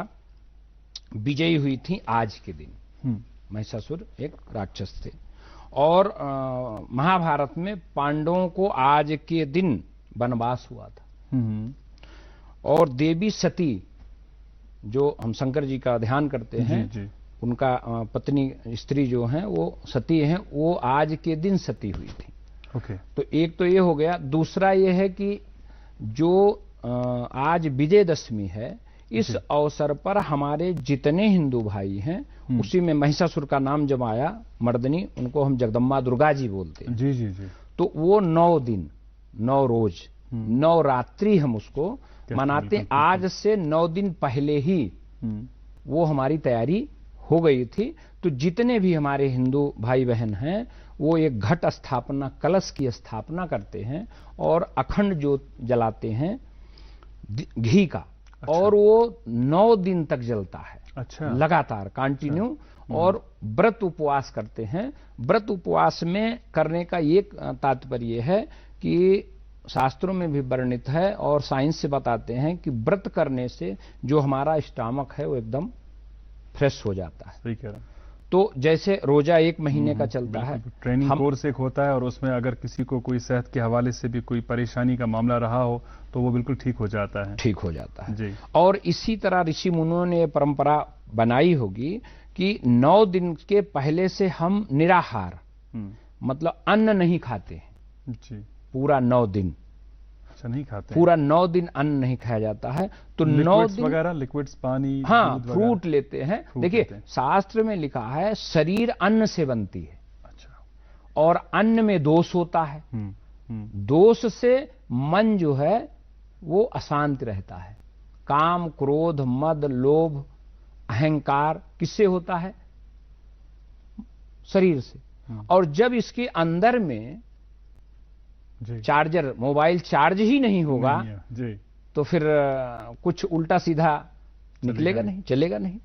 विजयी हुई थी आज के दिन। महिषासुर एक राक्षस थे। और महाभारत में पांडवों को आज के दिन वनवास हुआ था। और देवी सती, जो हम शंकर जी का ध्यान करते हैं जी, जी। उनका पत्नी स्त्री जो हैं वो सती हैं, वो आज के दिन सती हुई थी। ओके। तो एक तो ये हो गया। दूसरा ये है कि जो आज विजयदशमी है, इस अवसर पर हमारे जितने हिंदू भाई हैं, उसी में महिषासुर का नाम जब आया, मर्दनी, उनको हम जगदम्बा दुर्गा जी बोलते हैं जी जी जी। तो वो 9 दिन 9 रोज 9 रात्रि हम उसको मनाते हैं। आज से 9 दिन पहले ही वो हमारी तैयारी हो गई थी। तो जितने भी हमारे हिंदू भाई बहन हैं, वो एक घट स्थापना, कलश की स्थापना करते हैं और अखंड ज्योत जलाते हैं घी का। अच्छा। और वो 9 दिन तक जलता है। अच्छा। लगातार कंटिन्यू। अच्छा। और व्रत उपवास करते हैं। व्रत उपवास में करने का एक तात्पर्य है कि शास्त्रों में भी वर्णित है और साइंस से बताते हैं कि व्रत करने से जो हमारा स्टमक है वो एकदम फ्रेश हो जाता है। सही कह रहा है। तो जैसे रोजा 1 महीने का चलता है, ट्रेनिंग कोर्स एक होता है, और उसमें अगर किसी को कोई सेहत के हवाले से भी कोई परेशानी का मामला रहा हो तो वो बिल्कुल ठीक हो जाता है। ठीक हो जाता है जी। और इसी तरह ऋषि मुनियों ने परंपरा बनाई होगी कि 9 दिन के पहले से हम निराहार, मतलब अन्न नहीं खाते जी। पूरा 9 दिन नहीं खाते, पूरा 9 दिन अन्न नहीं खाया जाता है। तो 9 दिन वगैरह, लिक्विड्स, पानी, हाँ, फ्रूट लेते हैं। देखिए, शास्त्र में लिखा है शरीर अन्न से बनती है। अच्छा। और अन्न में दोष होता है। दोष से मन जो है वो अशांत रहता है। काम, क्रोध, मद, लोभ, अहंकार किससे होता है? शरीर से। और जब इसके अंदर में चार्जर, मोबाइल चार्ज ही नहीं होगा जी, तो फिर कुछ उल्टा सीधा निकलेगा नहीं, चलेगा नहीं।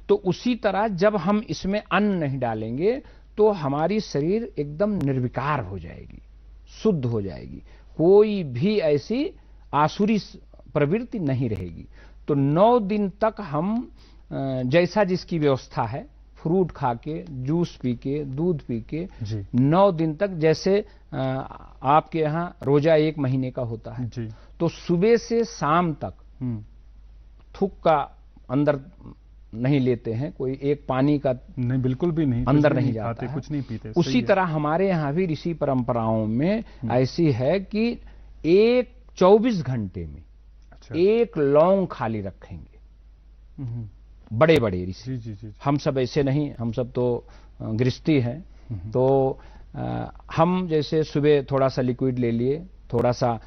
तो उसी तरह जब हम इसमें अन्न नहीं डालेंगे तो हमारी शरीर एकदम निर्विकार हो जाएगी, शुद्ध हो जाएगी, कोई भी ऐसी आसुरी प्रवृत्ति नहीं रहेगी। तो 9 दिन तक हम जैसा जिसकी व्यवस्था है, फ्रूट खा के, जूस पी के, दूध पी के 9 दिन तक, जैसे आपके यहाँ रोजा 1 महीने का होता है जी। तो सुबह से शाम तक थूक का अंदर नहीं लेते हैं, कोई एक पानी का नहीं, बिल्कुल भी नहीं, अंदर नहीं जाता है, कुछ नहीं पीते। उसी तरह हमारे यहाँ भी ऋषि परंपराओं में ऐसी है कि 24 घंटे में 1 लौंग खाली रखेंगे, बड़े बड़े ऋषि। हम सब ऐसे नहीं, हम सब तो गृहस्थी हैं, तो हम जैसे सुबह थोड़ा सा लिक्विड ले लिए, थोड़ा सा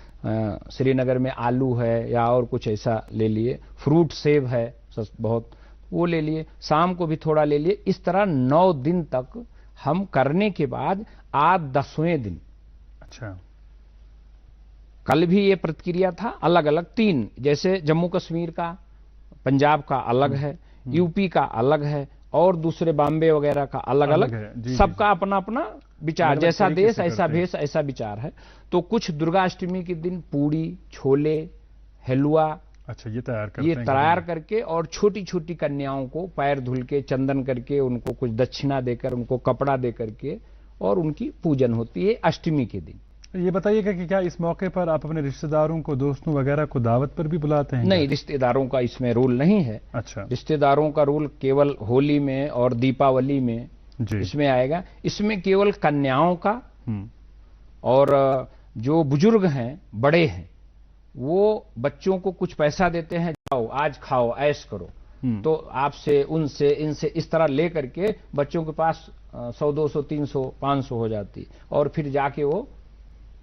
श्रीनगर में आलू है या और कुछ ऐसा ले लिए, फ्रूट सेब है बहुत, वो ले लिए, शाम को भी थोड़ा ले लिए। इस तरह 9 दिन तक हम करने के बाद आज 10वें दिन, अच्छा, कल भी ये प्रक्रिया था, अलग अलग 3, जैसे जम्मू कश्मीर का, पंजाब का अलग है, यूपी का अलग है, और दूसरे बॉम्बे वगैरह का अलग अलग, सबका अपना अपना विचार, जैसा देश ऐसा भेष ऐसा विचार है। तो कुछ दुर्गाष्टमी के दिन पूड़ी, छोले, हलवा, अच्छा, ये तैयार करके और छोटी छोटी कन्याओं को पैर धुल के, चंदन करके, उनको कुछ दक्षिणा देकर, उनको कपड़ा दे करके, और उनकी पूजन होती है अष्टमी के दिन। ये बताइएगा कि क्या इस मौके पर आप अपने रिश्तेदारों को, दोस्तों वगैरह को दावत पर भी बुलाते हैं? नहीं, रिश्तेदारों का इसमें रोल नहीं है। अच्छा, रिश्तेदारों का रोल केवल होली में और दीपावली में इसमें आएगा। इसमें केवल कन्याओं का, और जो बुजुर्ग हैं, बड़े हैं, वो बच्चों को कुछ पैसा देते हैं, जाओ आज खाओ, ऐश करो। तो आपसे, उनसे, इनसे इस तरह ले करके बच्चों के पास 100, 200, 300, 500 हो जाती, और फिर जाके वो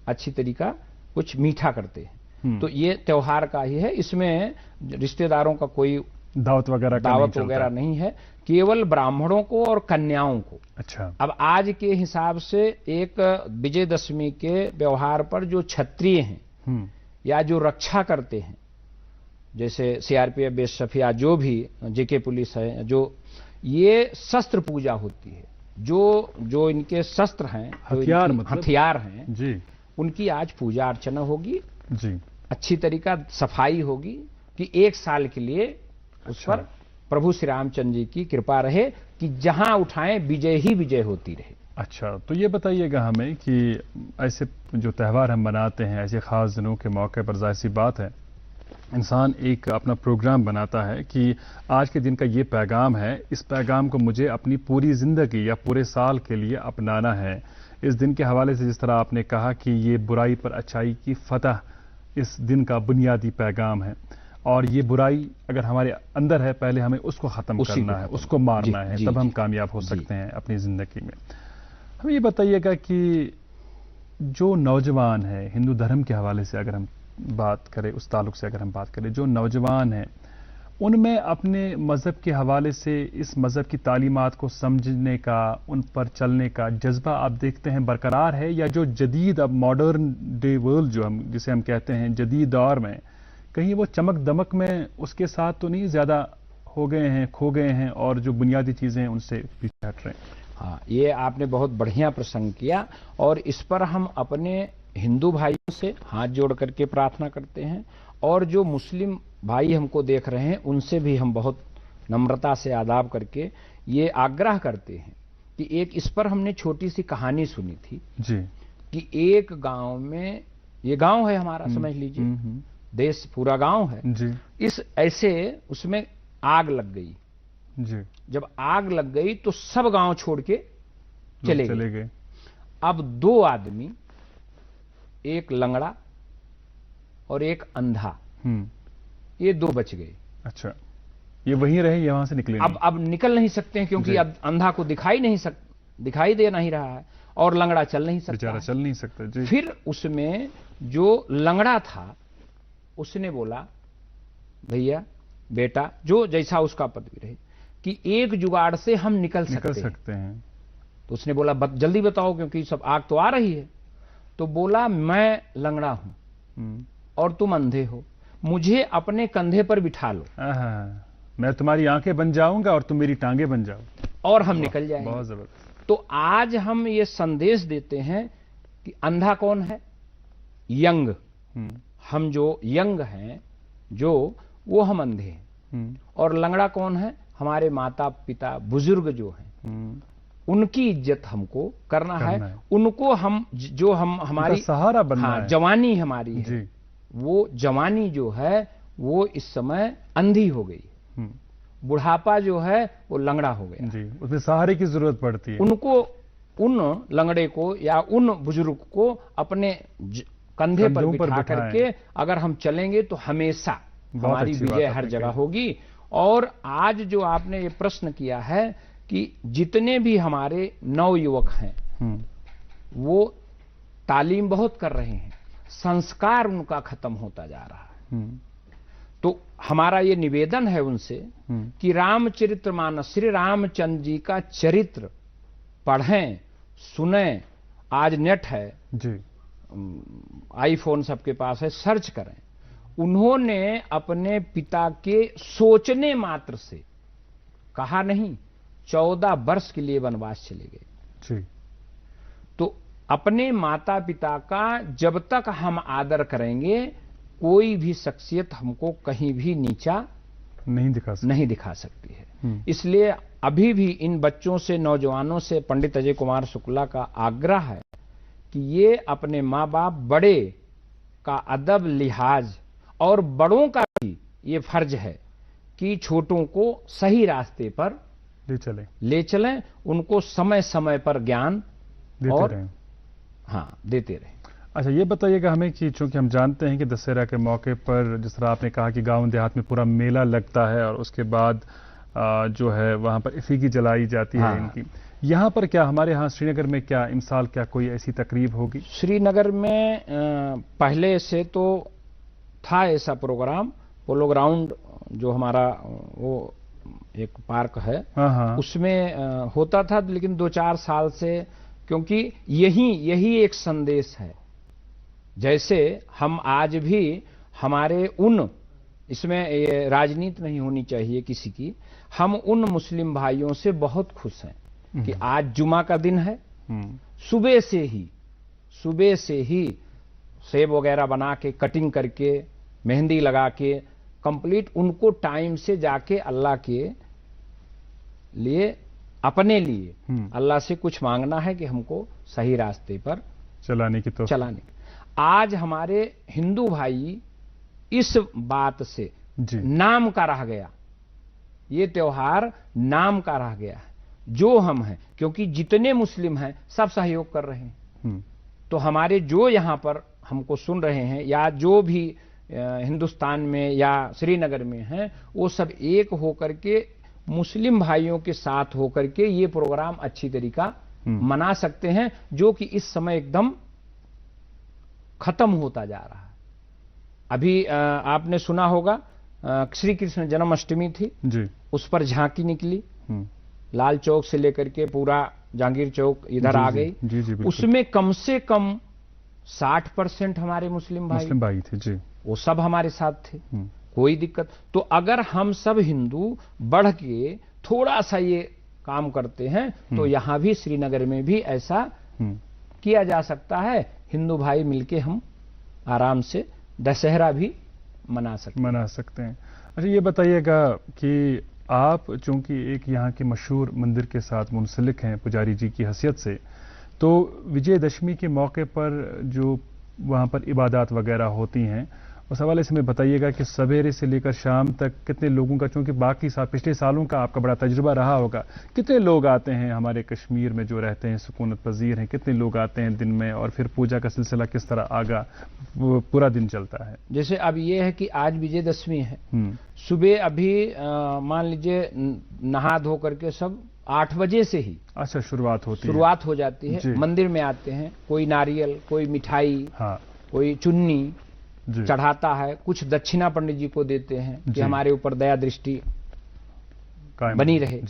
अच्छी तरीका कुछ मीठा करते हैं। तो ये त्योहार का ही है, इसमें रिश्तेदारों का कोई दावत वगैरह नहीं है, केवल ब्राह्मणों को और कन्याओं को। अच्छा, अब आज के हिसाब से एक विजयदशमी के व्यवहार पर जो क्षत्रिय हैं या जो रक्षा करते हैं, जैसे सीआरपीएफ, बीएसएफ या जो भी जेके पुलिस है, जो ये शस्त्र पूजा होती है, जो इनके शस्त्र हैं, हथियार हैं जी, उनकी आज पूजा अर्चना होगी जी, अच्छी तरीका सफाई होगी कि 1 साल के लिए उस पर प्रभु श्री रामचंद्र जी की कृपा रहे कि जहां उठाएं विजय ही विजय होती रहे। अच्छा, तो ये बताइएगा हमें कि ऐसे जो त्यौहार हम मनाते हैं, ऐसे खास दिनों के मौके पर, जाहिर सी बात है इंसान एक अपना प्रोग्राम बनाता है कि आज के दिन का ये पैगाम है, इस पैगाम को मुझे अपनी पूरी जिंदगी या पूरे साल के लिए अपनाना है। इस दिन के हवाले से जिस तरह आपने कहा कि ये बुराई पर अच्छाई की फतह इस दिन का बुनियादी पैगाम है, और ये बुराई अगर हमारे अंदर है, पहले हमें उसको खत्म करना है, उसको मारना है, तब हम कामयाब हो सकते हैं अपनी जिंदगी में। हमें ये बताइएगा कि जो नौजवान है, हिंदू धर्म के हवाले से अगर हम बात करें, उस ताल्लुक से अगर हम बात करें, जो नौजवान है, उनमें अपने मज़हब के हवाले से इस मज़हब की तालीमात को समझने का, उन पर चलने का जज्बा आप देखते हैं बरकरार है, या जो जदीद अब मॉडर्न डे वर्ल्ड जो हम जिसे हम कहते हैं जदीद दौर में, कहीं वो चमक दमक में उसके साथ तो नहीं ज़्यादा हो गए हैं, खो गए हैं, और जो बुनियादी चीज़ें हैं उनसे पीछे हट रहे हैं? हाँ, ये आपने बहुत बढ़िया प्रसंग किया, और इस पर हम अपने हिंदू भाइयों से हाथ जोड़ करके प्रार्थना करते हैं, और जो मुस्लिम भाई हमको देख रहे हैं उनसे भी हम बहुत नम्रता से आदाब करके ये आग्रह करते हैं कि एक इस पर हमने छोटी सी कहानी सुनी थी जी, कि एक गांव में, ये गांव है हमारा, समझ लीजिए देश पूरा गांव है जी, इस ऐसे उसमें आग लग गई जी। जब आग लग गई तो सब गांव छोड़ के चले गए। अब 2 आदमी, एक लंगड़ा और एक अंधा, ये 2 बच गए। अच्छा, ये वहीं रहे, ये वहां से निकले नहीं? अब निकल नहीं सकते हैं, क्योंकि अब अंधा को दिखाई दे नहीं रहा है, और लंगड़ा चल नहीं सकता, बेचारा चल नहीं सकता जी। फिर उसमें जो लंगड़ा था उसने बोला, भैया बेटा, जो जैसा उसका पद भी रहे, कि एक जुगाड़ से हम निकल सकते हैं। तो उसने बोला जल्दी बताओ क्योंकि सब आग तो आ रही है। तो बोला मैं लंगड़ा हूं और तुम अंधे हो, मुझे अपने कंधे पर बिठा लो, मैं तुम्हारी आंखें बन जाऊंगा और तुम मेरी टांगे बन जाओ और हम निकल जाएंगे। बहुत जबरदस्त। तो आज हम ये संदेश देते हैं कि अंधा कौन है? यंग। हम जो यंग हैं जो वो हम अंधे हैं। और लंगड़ा कौन है? हमारे माता पिता बुजुर्ग जो हैं, उनकी इज्जत हमको करना है। उनको हम जो हम हमारी सहारा बनना है। जवानी हमारी है, वो जवानी जो है वो इस समय अंधी हो गई, बुढ़ापा जो है वो लंगड़ा हो गया जी, उसमें सहारे की जरूरत पड़ती है। उनको, उन लंगड़े को या उन बुजुर्ग को अपने कंधे पर बिठा करके अगर हम चलेंगे तो हमेशा हमारी विजय हर जगह होगी। और आज जो आपने ये प्रश्न किया है कि जितने भी हमारे नवयुवक हैं वो तालीम बहुत कर रहे हैं, संस्कार उनका खत्म होता जा रहा है। तो हमारा ये निवेदन है उनसे कि रामचरितमानस, श्री रामचंद्र जी का चरित्र पढ़ें, सुनें। आज नेट है जी, आईफोन सबके पास है, सर्च करें। उन्होंने अपने पिता के सोचने मात्र से, कहा नहीं, 14 वर्ष के लिए वनवास चले गए जी। तो अपने माता पिता का जब तक हम आदर करेंगे, कोई भी शख्सियत हमको कहीं भी नीचा नहीं दिखा सकती है। इसलिए अभी भी इन बच्चों से, नौजवानों से पंडित अजय कुमार शुक्ला का आग्रह है कि ये अपने माँ बाप, बड़े का अदब लिहाज और बड़ों का भी ये फर्ज है कि छोटों को सही रास्ते पर ले चलें, उनको समय समय पर ज्ञान देते रहें। अच्छा, ये बताइएगा हमें कि चूंकि हम जानते हैं कि दशहरा के मौके पर जिस तरह आपने कहा कि गांव देहात में पूरा मेला लगता है और उसके बाद जो है वहां पर इफिगी जलाई जाती है इनकी, यहाँ पर क्या, हमारे यहाँ श्रीनगर में क्या इस साल क्या कोई ऐसी तकरीब होगी? श्रीनगर में पहले से तो था ऐसा प्रोग्राम, पोलो ग्राउंड जो हमारा वो एक पार्क है, उसमें होता था, लेकिन 2-4 साल से, क्योंकि यही एक संदेश है। जैसे हम आज भी हमारे इसमें ये राजनीति नहीं होनी चाहिए किसी की, हम उन मुस्लिम भाइयों से बहुत खुश हैं कि आज जुमा का दिन है, सुबह से ही सेब वगैरह बना के, कटिंग करके, मेहंदी लगा के कंप्लीट, उनको टाइम से जाके अल्लाह के लिए, अपने लिए अल्लाह से कुछ मांगना है कि हमको सही रास्ते पर चलाने की। आज हमारे हिंदू भाई इस बात से नाम का रह गया, ये त्योहार नाम का रह गया है जो हम हैं, क्योंकि जितने मुस्लिम हैं सब सहयोग कर रहे हैं। तो हमारे जो यहां पर हमको सुन रहे हैं या जो भी हिंदुस्तान में या श्रीनगर में हैं, वो सब एक होकर के, मुस्लिम भाइयों के साथ होकर के ये प्रोग्राम अच्छी तरीका मना सकते हैं, जो कि इस समय एकदम खत्म होता जा रहा है। अभी आपने सुना होगा श्री कृष्ण जन्माष्टमी थी जी, उस पर झांकी निकली, लाल चौक से लेकर के पूरा जहांगीर चौक इधर आ गई। जी, उसमें कम से कम 60% हमारे मुस्लिम भाई थे जी, वो सब हमारे साथ थे, कोई दिक्कत। तो अगर हम सब हिंदू बढ़ के थोड़ा सा ये काम करते हैं तो यहां भी श्रीनगर में भी ऐसा किया जा सकता है। हिंदू भाई मिलके हम आराम से दशहरा भी मना सकते हैं। अच्छा, ये बताइएगा कि आप चूंकि एक यहाँ के मशहूर मंदिर के साथ मुंसलिक हैं पुजारी जी की हैसियत से, तो विजयदशमी के मौके पर जो वहाँ पर इबादत वगैरह होती हैं, उस हवाले से हमें बताइएगा कि सवेरे से लेकर शाम तक कितने लोगों का, चूंकि बाकी पिछले सालों का आपका बड़ा तजुर्बा रहा होगा, कितने लोग आते हैं हमारे कश्मीर में जो रहते हैं, सुकूनत पजीर हैं, कितने लोग आते हैं दिन में, और फिर पूजा का सिलसिला किस तरह आगा वो पूरा दिन चलता है? जैसे अब ये है कि आज विजयदशमी है, सुबह अभी मान लीजिए नहा धो करके सब 8 बजे से ही अच्छा शुरुआत हो जाती है। मंदिर में आते हैं, कोई नारियल, कोई मिठाई, कोई चुन्नी चढ़ाता है, कुछ दक्षिणा पंडित जी को देते हैं कि हमारे ऊपर दया दृष्टि बनी रहे।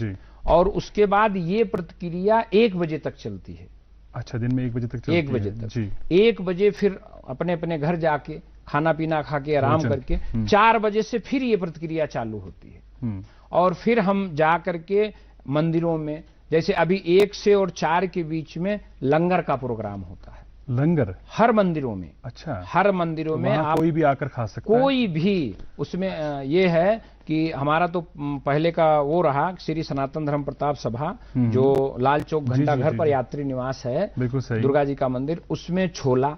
और उसके बाद ये प्रतिक्रिया 1 बजे तक चलती है। अच्छा, दिन में 1 बजे तक चलती है? 1 बजे तक जी। 1 बजे फिर अपने अपने घर जाके खाना पीना खा के आराम करके 4 बजे से फिर ये प्रतिक्रिया चालू होती है। और फिर हम जा करके मंदिरों में, जैसे अभी 1 से और 4 के बीच में लंगर का प्रोग्राम होता है। लंगर हर मंदिरों में? अच्छा, हर मंदिरों में आप कोई भी आकर खा सकता है? कोई भी। उसमें ये है कि हमारा तो पहले का वो रहा, श्री सनातन धर्म प्रताप सभा जो लाल चौक घंटा घर पर यात्री निवास है, बिल्कुल सही, दुर्गा जी का मंदिर, उसमें छोला,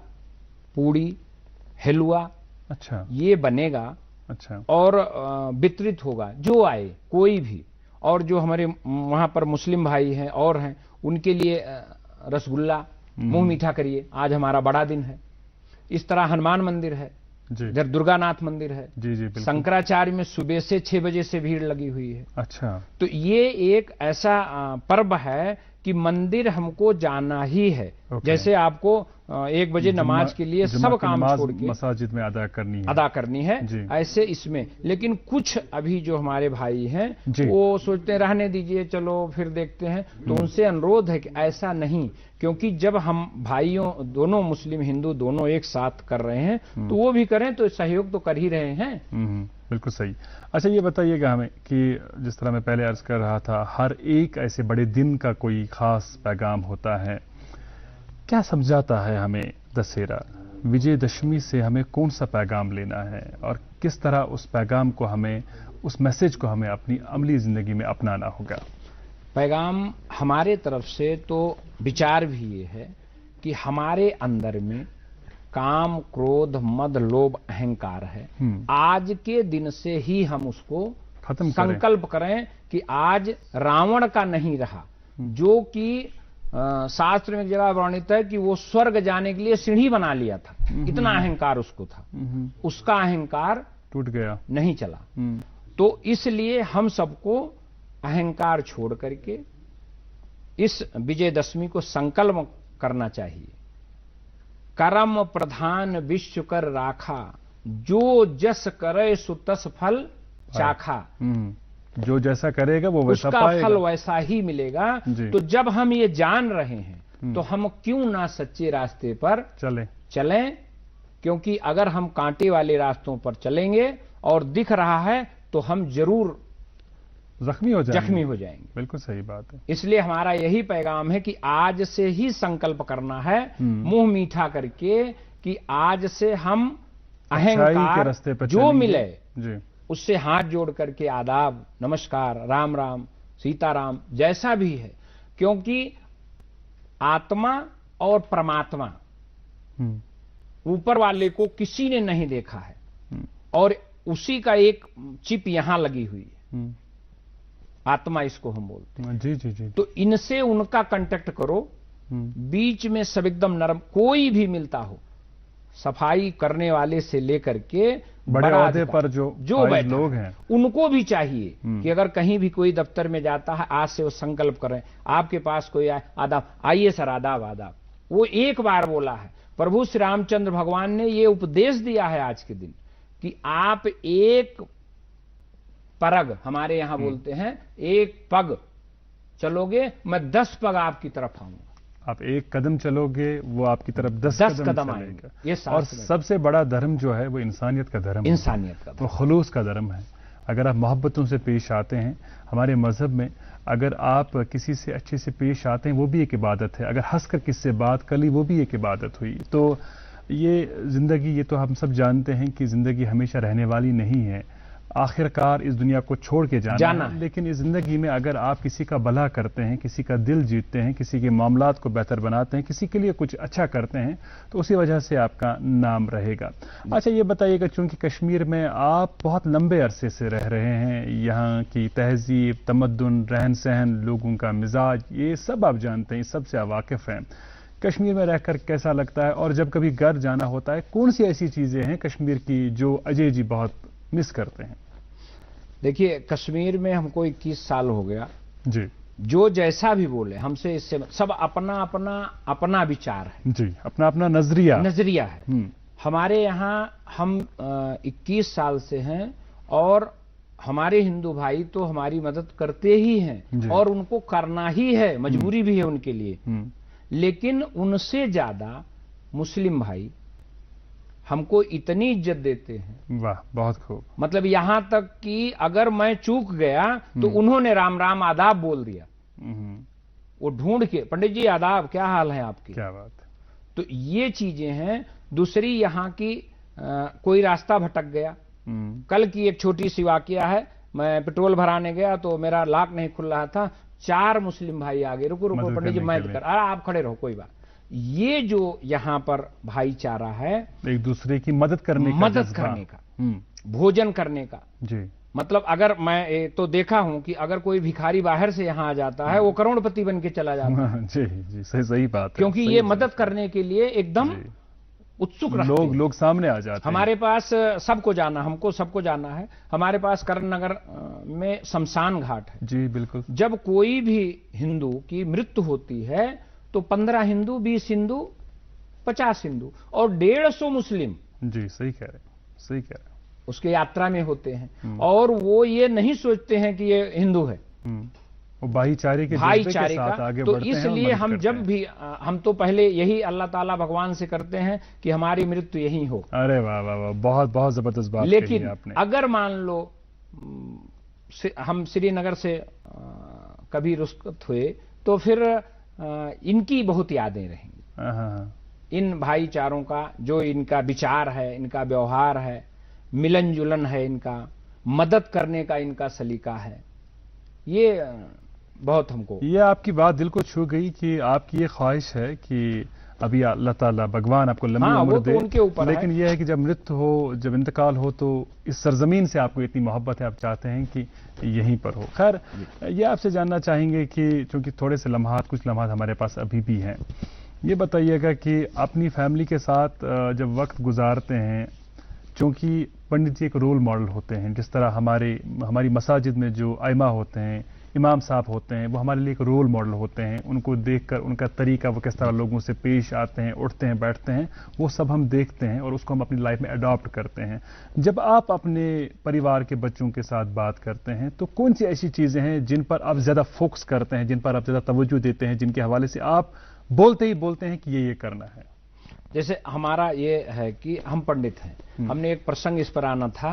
पूड़ी, हलवा, अच्छा, ये बनेगा। अच्छा, और वितरित होगा जो आए कोई भी। और जो हमारे वहां पर मुस्लिम भाई हैं और हैं, उनके लिए रसगुल्ला, मुंह मीठा करिए, आज हमारा बड़ा दिन है। इस तरह हनुमान मंदिर है, इधर दुर्गानाथ मंदिर है, जी, शंकराचार्य में सुबह से 6 बजे से भीड़ लगी हुई है। अच्छा, तो ये एक ऐसा पर्व है कि मंदिर हमको जाना ही है। जैसे आपको 1 बजे नमाज के लिए सब काम छोड़ के मस्जिद में अदा करनी है ऐसे इसमें। लेकिन कुछ अभी जो हमारे भाई हैं वो सोचते हैं रहने दीजिए, चलो फिर देखते हैं। तो उनसे अनुरोध है कि ऐसा नहीं, क्योंकि जब हम भाइयों दोनों, मुस्लिम हिंदू दोनों एक साथ कर रहे हैं तो वो भी करें, तो सहयोग तो कर ही रहे हैं। बिल्कुल सही। अच्छा, ये बताइएगा हमें कि जिस तरह मैं पहले अर्ज कर रहा था, हर एक ऐसे बड़े दिन का कोई खास पैगाम होता है। क्या समझाता है हमें दशहरा? विजयदशमी से हमें कौन सा पैगाम लेना है और किस तरह उस पैगाम को हमें, उस मैसेज को हमें अपनी अमली जिंदगी में अपनाना होगा? पैगाम हमारे तरफ से तो विचार भी ये है कि हमारे अंदर में काम, क्रोध, मद, लोभ, अहंकार है। आज के दिन से ही हम उसको खत्म संकल्प करें कि आज रावण का नहीं रहा, जो कि शास्त्र में एक जगह वर्णित है कि वो स्वर्ग जाने के लिए सीढ़ी बना लिया था, इतना अहंकार उसको था। उसका अहंकार टूट गया, नहीं चला। तो इसलिए हम सबको अहंकार छोड़ करके इस विजयदशमी को संकल्प करना चाहिए। कर्म प्रधान विश्व कर राखा, जो जस करे सो तस फल चाखा। जो जैसा करेगा वो वैसा उसका पाएगा, फल वैसा ही मिलेगा। तो जब हम ये जान रहे हैं तो हम क्यों ना सच्चे रास्ते पर चलें, क्योंकि अगर हम कांटे वाले रास्तों पर चलेंगे और दिख रहा है तो हम जरूर जख्मी हो जाएंगे। बिल्कुल सही बात है। इसलिए हमारा यही पैगाम है कि आज से ही संकल्प करना है, मुंह मीठा करके, कि आज से हम अहंकार के रास्ते पर जो मिले उससे हाथ जोड़ करके आदाब, नमस्कार, राम राम, सीताराम, जैसा भी है। क्योंकि आत्मा और परमात्मा, ऊपर वाले को किसी ने नहीं देखा है और उसी का एक चिप यहां लगी हुई है, आत्मा इसको हम बोलते हैं। जी। तो इनसे उनका कांटेक्ट करो, बीच में सब एकदम नरम, कोई भी मिलता हो, सफाई करने वाले से लेकर के बड़े ओहदे पर जो लोग हैं, उनको भी चाहिए कि अगर कहीं भी कोई दफ्तर में जाता है, आज से वो संकल्प करें। आपके पास कोई आए, आदाब, आइए सर, आदाब आदाब, वो एक बार बोला है। प्रभु श्री रामचंद्र भगवान ने ये उपदेश दिया है आज के दिन कि आप एक परग, हमारे यहां बोलते हैं, एक पग चलोगे, मैं 10 पग आपकी तरफ आऊंगा। आप एक कदम चलोगे, वो आपकी तरफ 10 कदम आएंगे। ये और सबसे बड़ा धर्म जो है वो इंसानियत का धर्म, वो खुलूस का धर्म है। अगर आप मोहब्बतों से पेश आते हैं, हमारे मजहब में अगर आप किसी से अच्छे से पेश आते हैं, वो भी एक इबादत है। अगर हंसकर किससे बात कर ली, वो भी एक इबादत हुई। तो ये जिंदगी, ये तो हम सब जानते हैं कि जिंदगी हमेशा रहने वाली नहीं है, आखिरकार इस दुनिया को छोड़ के जाना है। लेकिन इस जिंदगी में अगर आप किसी का भला करते हैं, किसी का दिल जीतते हैं, किसी के मामलात को बेहतर बनाते हैं, किसी के लिए कुछ अच्छा करते हैं, तो उसी वजह से आपका नाम रहेगा। अच्छा, ये बताइएगा, चूंकि कश्मीर में आप बहुत लंबे अरसे से रह रहे हैं, यहाँ की तहजीब, तमद्दुन, रहन सहन, लोगों का मिजाज, ये सब आप जानते हैं, सबसे आप वाकिफ हैं। कश्मीर में रहकर कैसा लगता है? और जब कभी घर जाना होता है, कौन सी ऐसी चीजें हैं कश्मीर की जो अजय जी बहुत मिस करते हैं? देखिए, कश्मीर में हमको 21 साल हो गया जी। जो जैसा भी बोले हमसे, इससे सब अपना अपना विचार है जी, अपना अपना नजरिया है। हमारे यहाँ हम 21 साल से हैं और हमारे हिंदू भाई तो हमारी मदद करते ही हैं और उनको करना ही है, मजबूरी भी है उनके लिए। लेकिन उनसे ज्यादा मुस्लिम भाई हमको इतनी इज्जत देते हैं। वाह, बहुत खूब। मतलब यहां तक कि अगर मैं चूक गया तो उन्होंने राम राम आदाब बोल दिया। वो ढूंढ के, पंडित जी आदाब, क्या हाल है आपकी? क्या बात है। तो ये चीजें हैं। दूसरी यहाँ की कोई रास्ता भटक गया। कल की एक छोटी सी वाकया है। मैं पेट्रोल भराने गया तो मेरा लॉक नहीं खुल रहा था। 4 मुस्लिम भाई आगे, रुको रुको पंडित जी मैं कर, आप खड़े रहो, कोई बात। ये जो यहाँ पर भाईचारा है, एक दूसरे की मदद करने का, भोजन करने का जी। मतलब अगर मैं तो देखा हूं कि अगर कोई भिखारी बाहर से यहां आ जाता है वो करोड़पति बन के चला जाता है। जी जी, सही बात है। क्योंकि ये मदद करने के लिए एकदम उत्सुक रहते हैं। लोग सामने आ जाते हैं। हमारे पास सबको जाना, हमको सबको जाना है। हमारे पास करण नगर में शमशान घाट है। जी बिल्कुल। जब कोई भी हिंदू की मृत्यु होती है तो 15 हिंदू, 20 हिंदू, 50 हिंदू और 150 मुस्लिम, जी सही कह रहे, सही कह रहे, उसके यात्रा में होते हैं। और वो ये नहीं सोचते हैं कि ये हिंदू है, वो भाईचारे के साथ आगे तो बढ़ते हैं। इसलिए हम जब भी हम तो पहले यही अल्लाह ताला भगवान से करते हैं कि हमारी मृत्यु यही हो। अरे वाह वाह वाह, बहुत बहुत जबरदस्त बात। लेकिन आपने अगर मान लो हम श्रीनगर से कभी रुखसत हुए तो फिर इनकी बहुत यादें रहेंगी। इन भाईचारों का जो इनका विचार है, इनका व्यवहार है, मिलन जुलन है, इनका मदद करने का इनका सलीका है, ये बहुत हमको। ये आपकी बात दिल को छू गई कि आपकी ये ख्वाहिश है कि अभी अल्लाह ताला भगवान आपको लंबी उम्र दे, उनके ऊपर लेकिन यह है कि जब मृत्यु हो, जब इंतकाल हो तो इस सरजमीन से आपको इतनी मोहब्बत है, आप चाहते हैं कि यहीं पर हो। खैर, ये आपसे जानना चाहेंगे कि चूंकि थोड़े से लम्हात, कुछ लम्हात हमारे पास अभी भी हैं, ये बताइएगा कि अपनी फैमिली के साथ जब वक्त गुजारते हैं, चूंकि पंडित जी एक रोल मॉडल होते हैं, जिस तरह हमारी मसाजिद में जो आइमा होते हैं, इमाम साहब होते हैं, वो हमारे लिए एक रोल मॉडल होते हैं। उनको देखकर उनका तरीका, वो किस तरह लोगों से पेश आते हैं, उठते हैं, बैठते हैं, वो सब हम देखते हैं और उसको हम अपनी लाइफ में अडॉप्ट करते हैं। जब आप अपने परिवार के बच्चों के साथ बात करते हैं तो कौन सी ऐसी चीज़ें हैं जिन पर आप ज़्यादा फोकस करते हैं, जिन पर आप ज़्यादा तवज्जो देते हैं, जिनके हवाले से आप बोलते ही बोलते हैं कि ये करना है? जैसे हमारा ये है कि हम पंडित हैं, हमने एक प्रसंग इस पर आना था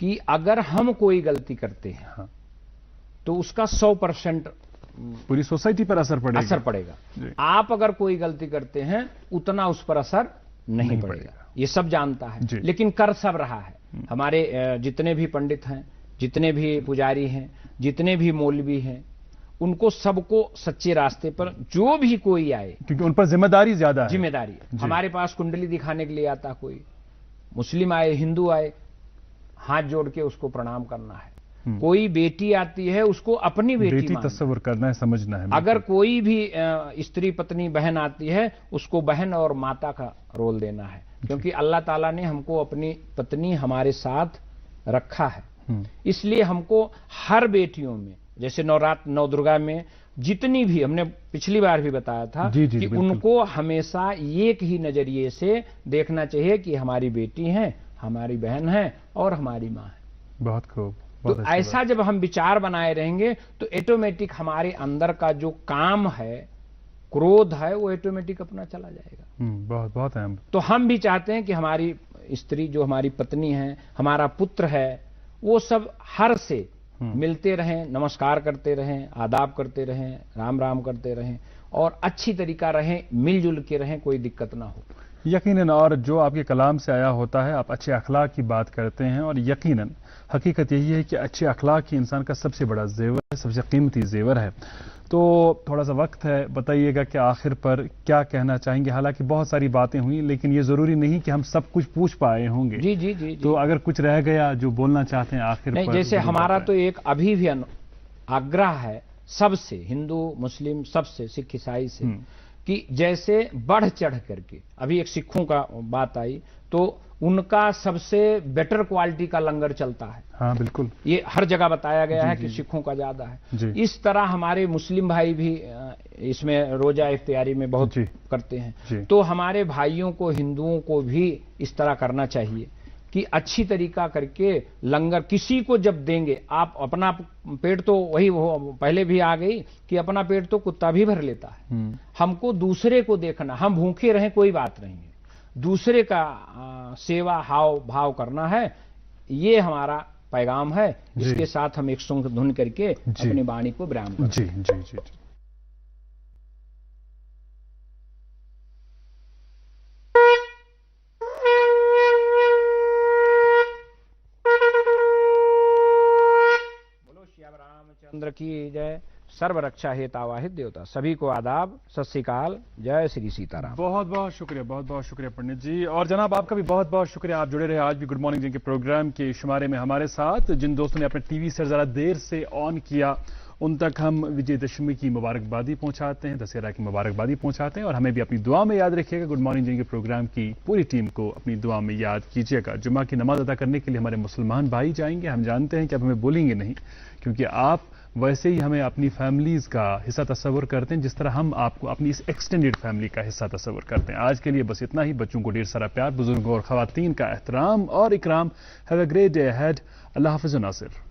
कि अगर हम कोई गलती करते हैं तो उसका 100% पूरी सोसाइटी पर असर पड़ेगा। आप अगर कोई गलती करते हैं उतना उस पर असर नहीं पड़ेगा, ये सब जानता है, लेकिन कर सब रहा है। हमारे जितने भी पंडित हैं, जितने भी पुजारी हैं, जितने भी मौलवी हैं, उनको सबको सच्चे रास्ते पर जो भी कोई आए, क्योंकि उन पर जिम्मेदारी ज्यादा है। जिम्मेदारी है। हमारे पास कुंडली दिखाने के लिए आता कोई, मुस्लिम आए, हिंदू आए, हाथ जोड़ के उसको प्रणाम करना है। कोई बेटी आती है, उसको अपनी बेटी तस्वर करना है, समझना है। अगर कोई भी स्त्री पत्नी बहन आती है, उसको बहन और माता का रोल देना है, क्योंकि अल्लाह ताला ने हमको अपनी पत्नी हमारे साथ रखा है। इसलिए हमको हर बेटियों में, जैसे नवरात्र, नव दुर्गा में जितनी भी, हमने पिछली बार भी बताया था कि उनको हमेशा एक ही नजरिए से देखना चाहिए कि हमारी बेटी है, हमारी बहन है और हमारी माँ है। बहुत खूब। तो ऐसा जब हम विचार बनाए रहेंगे तो ऑटोमेटिक हमारे अंदर का जो काम है, क्रोध है, वो ऑटोमेटिक अपना चला जाएगा। बहुत बहुत अहम। तो हम भी चाहते हैं कि हमारी स्त्री, जो हमारी पत्नी है, हमारा पुत्र है, वो सब हर से मिलते रहें, नमस्कार करते रहें, आदाब करते रहें, राम राम करते रहें और अच्छी तरीका रहें, मिलजुल के रहें, कोई दिक्कत ना हो। यकीनन, और जो आपके कलाम से आया होता है, आप अच्छे अखलाक की बात करते हैं, और यकीनन हकीकत यही है कि अच्छे अखलाक ही इंसान का सबसे बड़ा जेवर है, सबसे कीमती जेवर है। तो थोड़ा सा वक्त है, बताइएगा कि आखिर पर क्या कहना चाहेंगे। हालांकि बहुत सारी बातें हुई, लेकिन ये जरूरी नहीं कि हम सब कुछ पूछ पाए होंगे। जी जी जी, तो अगर कुछ रह गया जो बोलना चाहते हैं आखिर नहीं, पर, जैसे हमारा तो एक अभी भी आग्रह है सबसे, हिंदू मुस्लिम सबसे, सिख ईसाई से, कि जैसे बढ़ चढ़ करके, अभी एक सिखों का बात आई तो उनका सबसे बेटर क्वालिटी का लंगर चलता है। हाँ बिल्कुल, ये हर जगह बताया गया है कि सिखों का ज्यादा है। इस तरह हमारे मुस्लिम भाई भी इसमें रोजा इफ्तियारी में बहुत करते हैं। तो हमारे भाइयों को, हिंदुओं को भी इस तरह करना चाहिए कि अच्छी तरीका करके लंगर किसी को जब देंगे, आप अपना पेट तो वही वो पहले भी आ गई कि अपना पेट तो कुत्ता भी भर लेता है। हमको दूसरे को देखना, हम भूखे रहें कोई बात नहीं है, दूसरे का सेवा हाव भाव करना है, ये हमारा पैगाम है। इसके साथ हम एक सुंग धुन करके अपनी वाणी को विराम करते हैं। जी जी जी जी। चंद्र की जय। सर्व रक्षा हेतावाहित देवता। सभी को आदाब, सत श्री अकाल, जय श्री सीताराम। बहुत बहुत शुक्रिया पंडित जी। और जनाब आपका भी बहुत बहुत शुक्रिया, आप जुड़े रहे आज भी गुड मॉर्निंग जिनके प्रोग्राम के शुमारे में हमारे साथ। जिन दोस्तों ने अपने टीवी से जरा देर से ऑन किया उन तक हम विजयदशमी की मुबारकबादी पहुंचाते हैं, दशहरा की मुबारकबादी पहुंचाते हैं, और हमें भी अपनी दुआ में याद रखिएगा। गुड मॉर्निंग जिनके प्रोग्राम की पूरी टीम को अपनी दुआ में याद कीजिएगा। जुम्मा की नमाज अदा करने के लिए हमारे मुसलमान भाई जाएंगे, हम जानते हैं कि अब हमें बोलेंगे नहीं, क्योंकि आप वैसे ही हमें अपनी फैमिलीज का हिस्सा तस्वर करते हैं जिस तरह हम आपको अपनी इस एक्सटेंडेड फैमिली का हिस्सा तस्वर करते हैं। आज के लिए बस इतना ही। बच्चों को ढेर सारा प्यार, बुजुर्गों और खवातीन का एहतराम और इकराम। Have a great day ahead. अल्लाह हाफिज़ नासिर।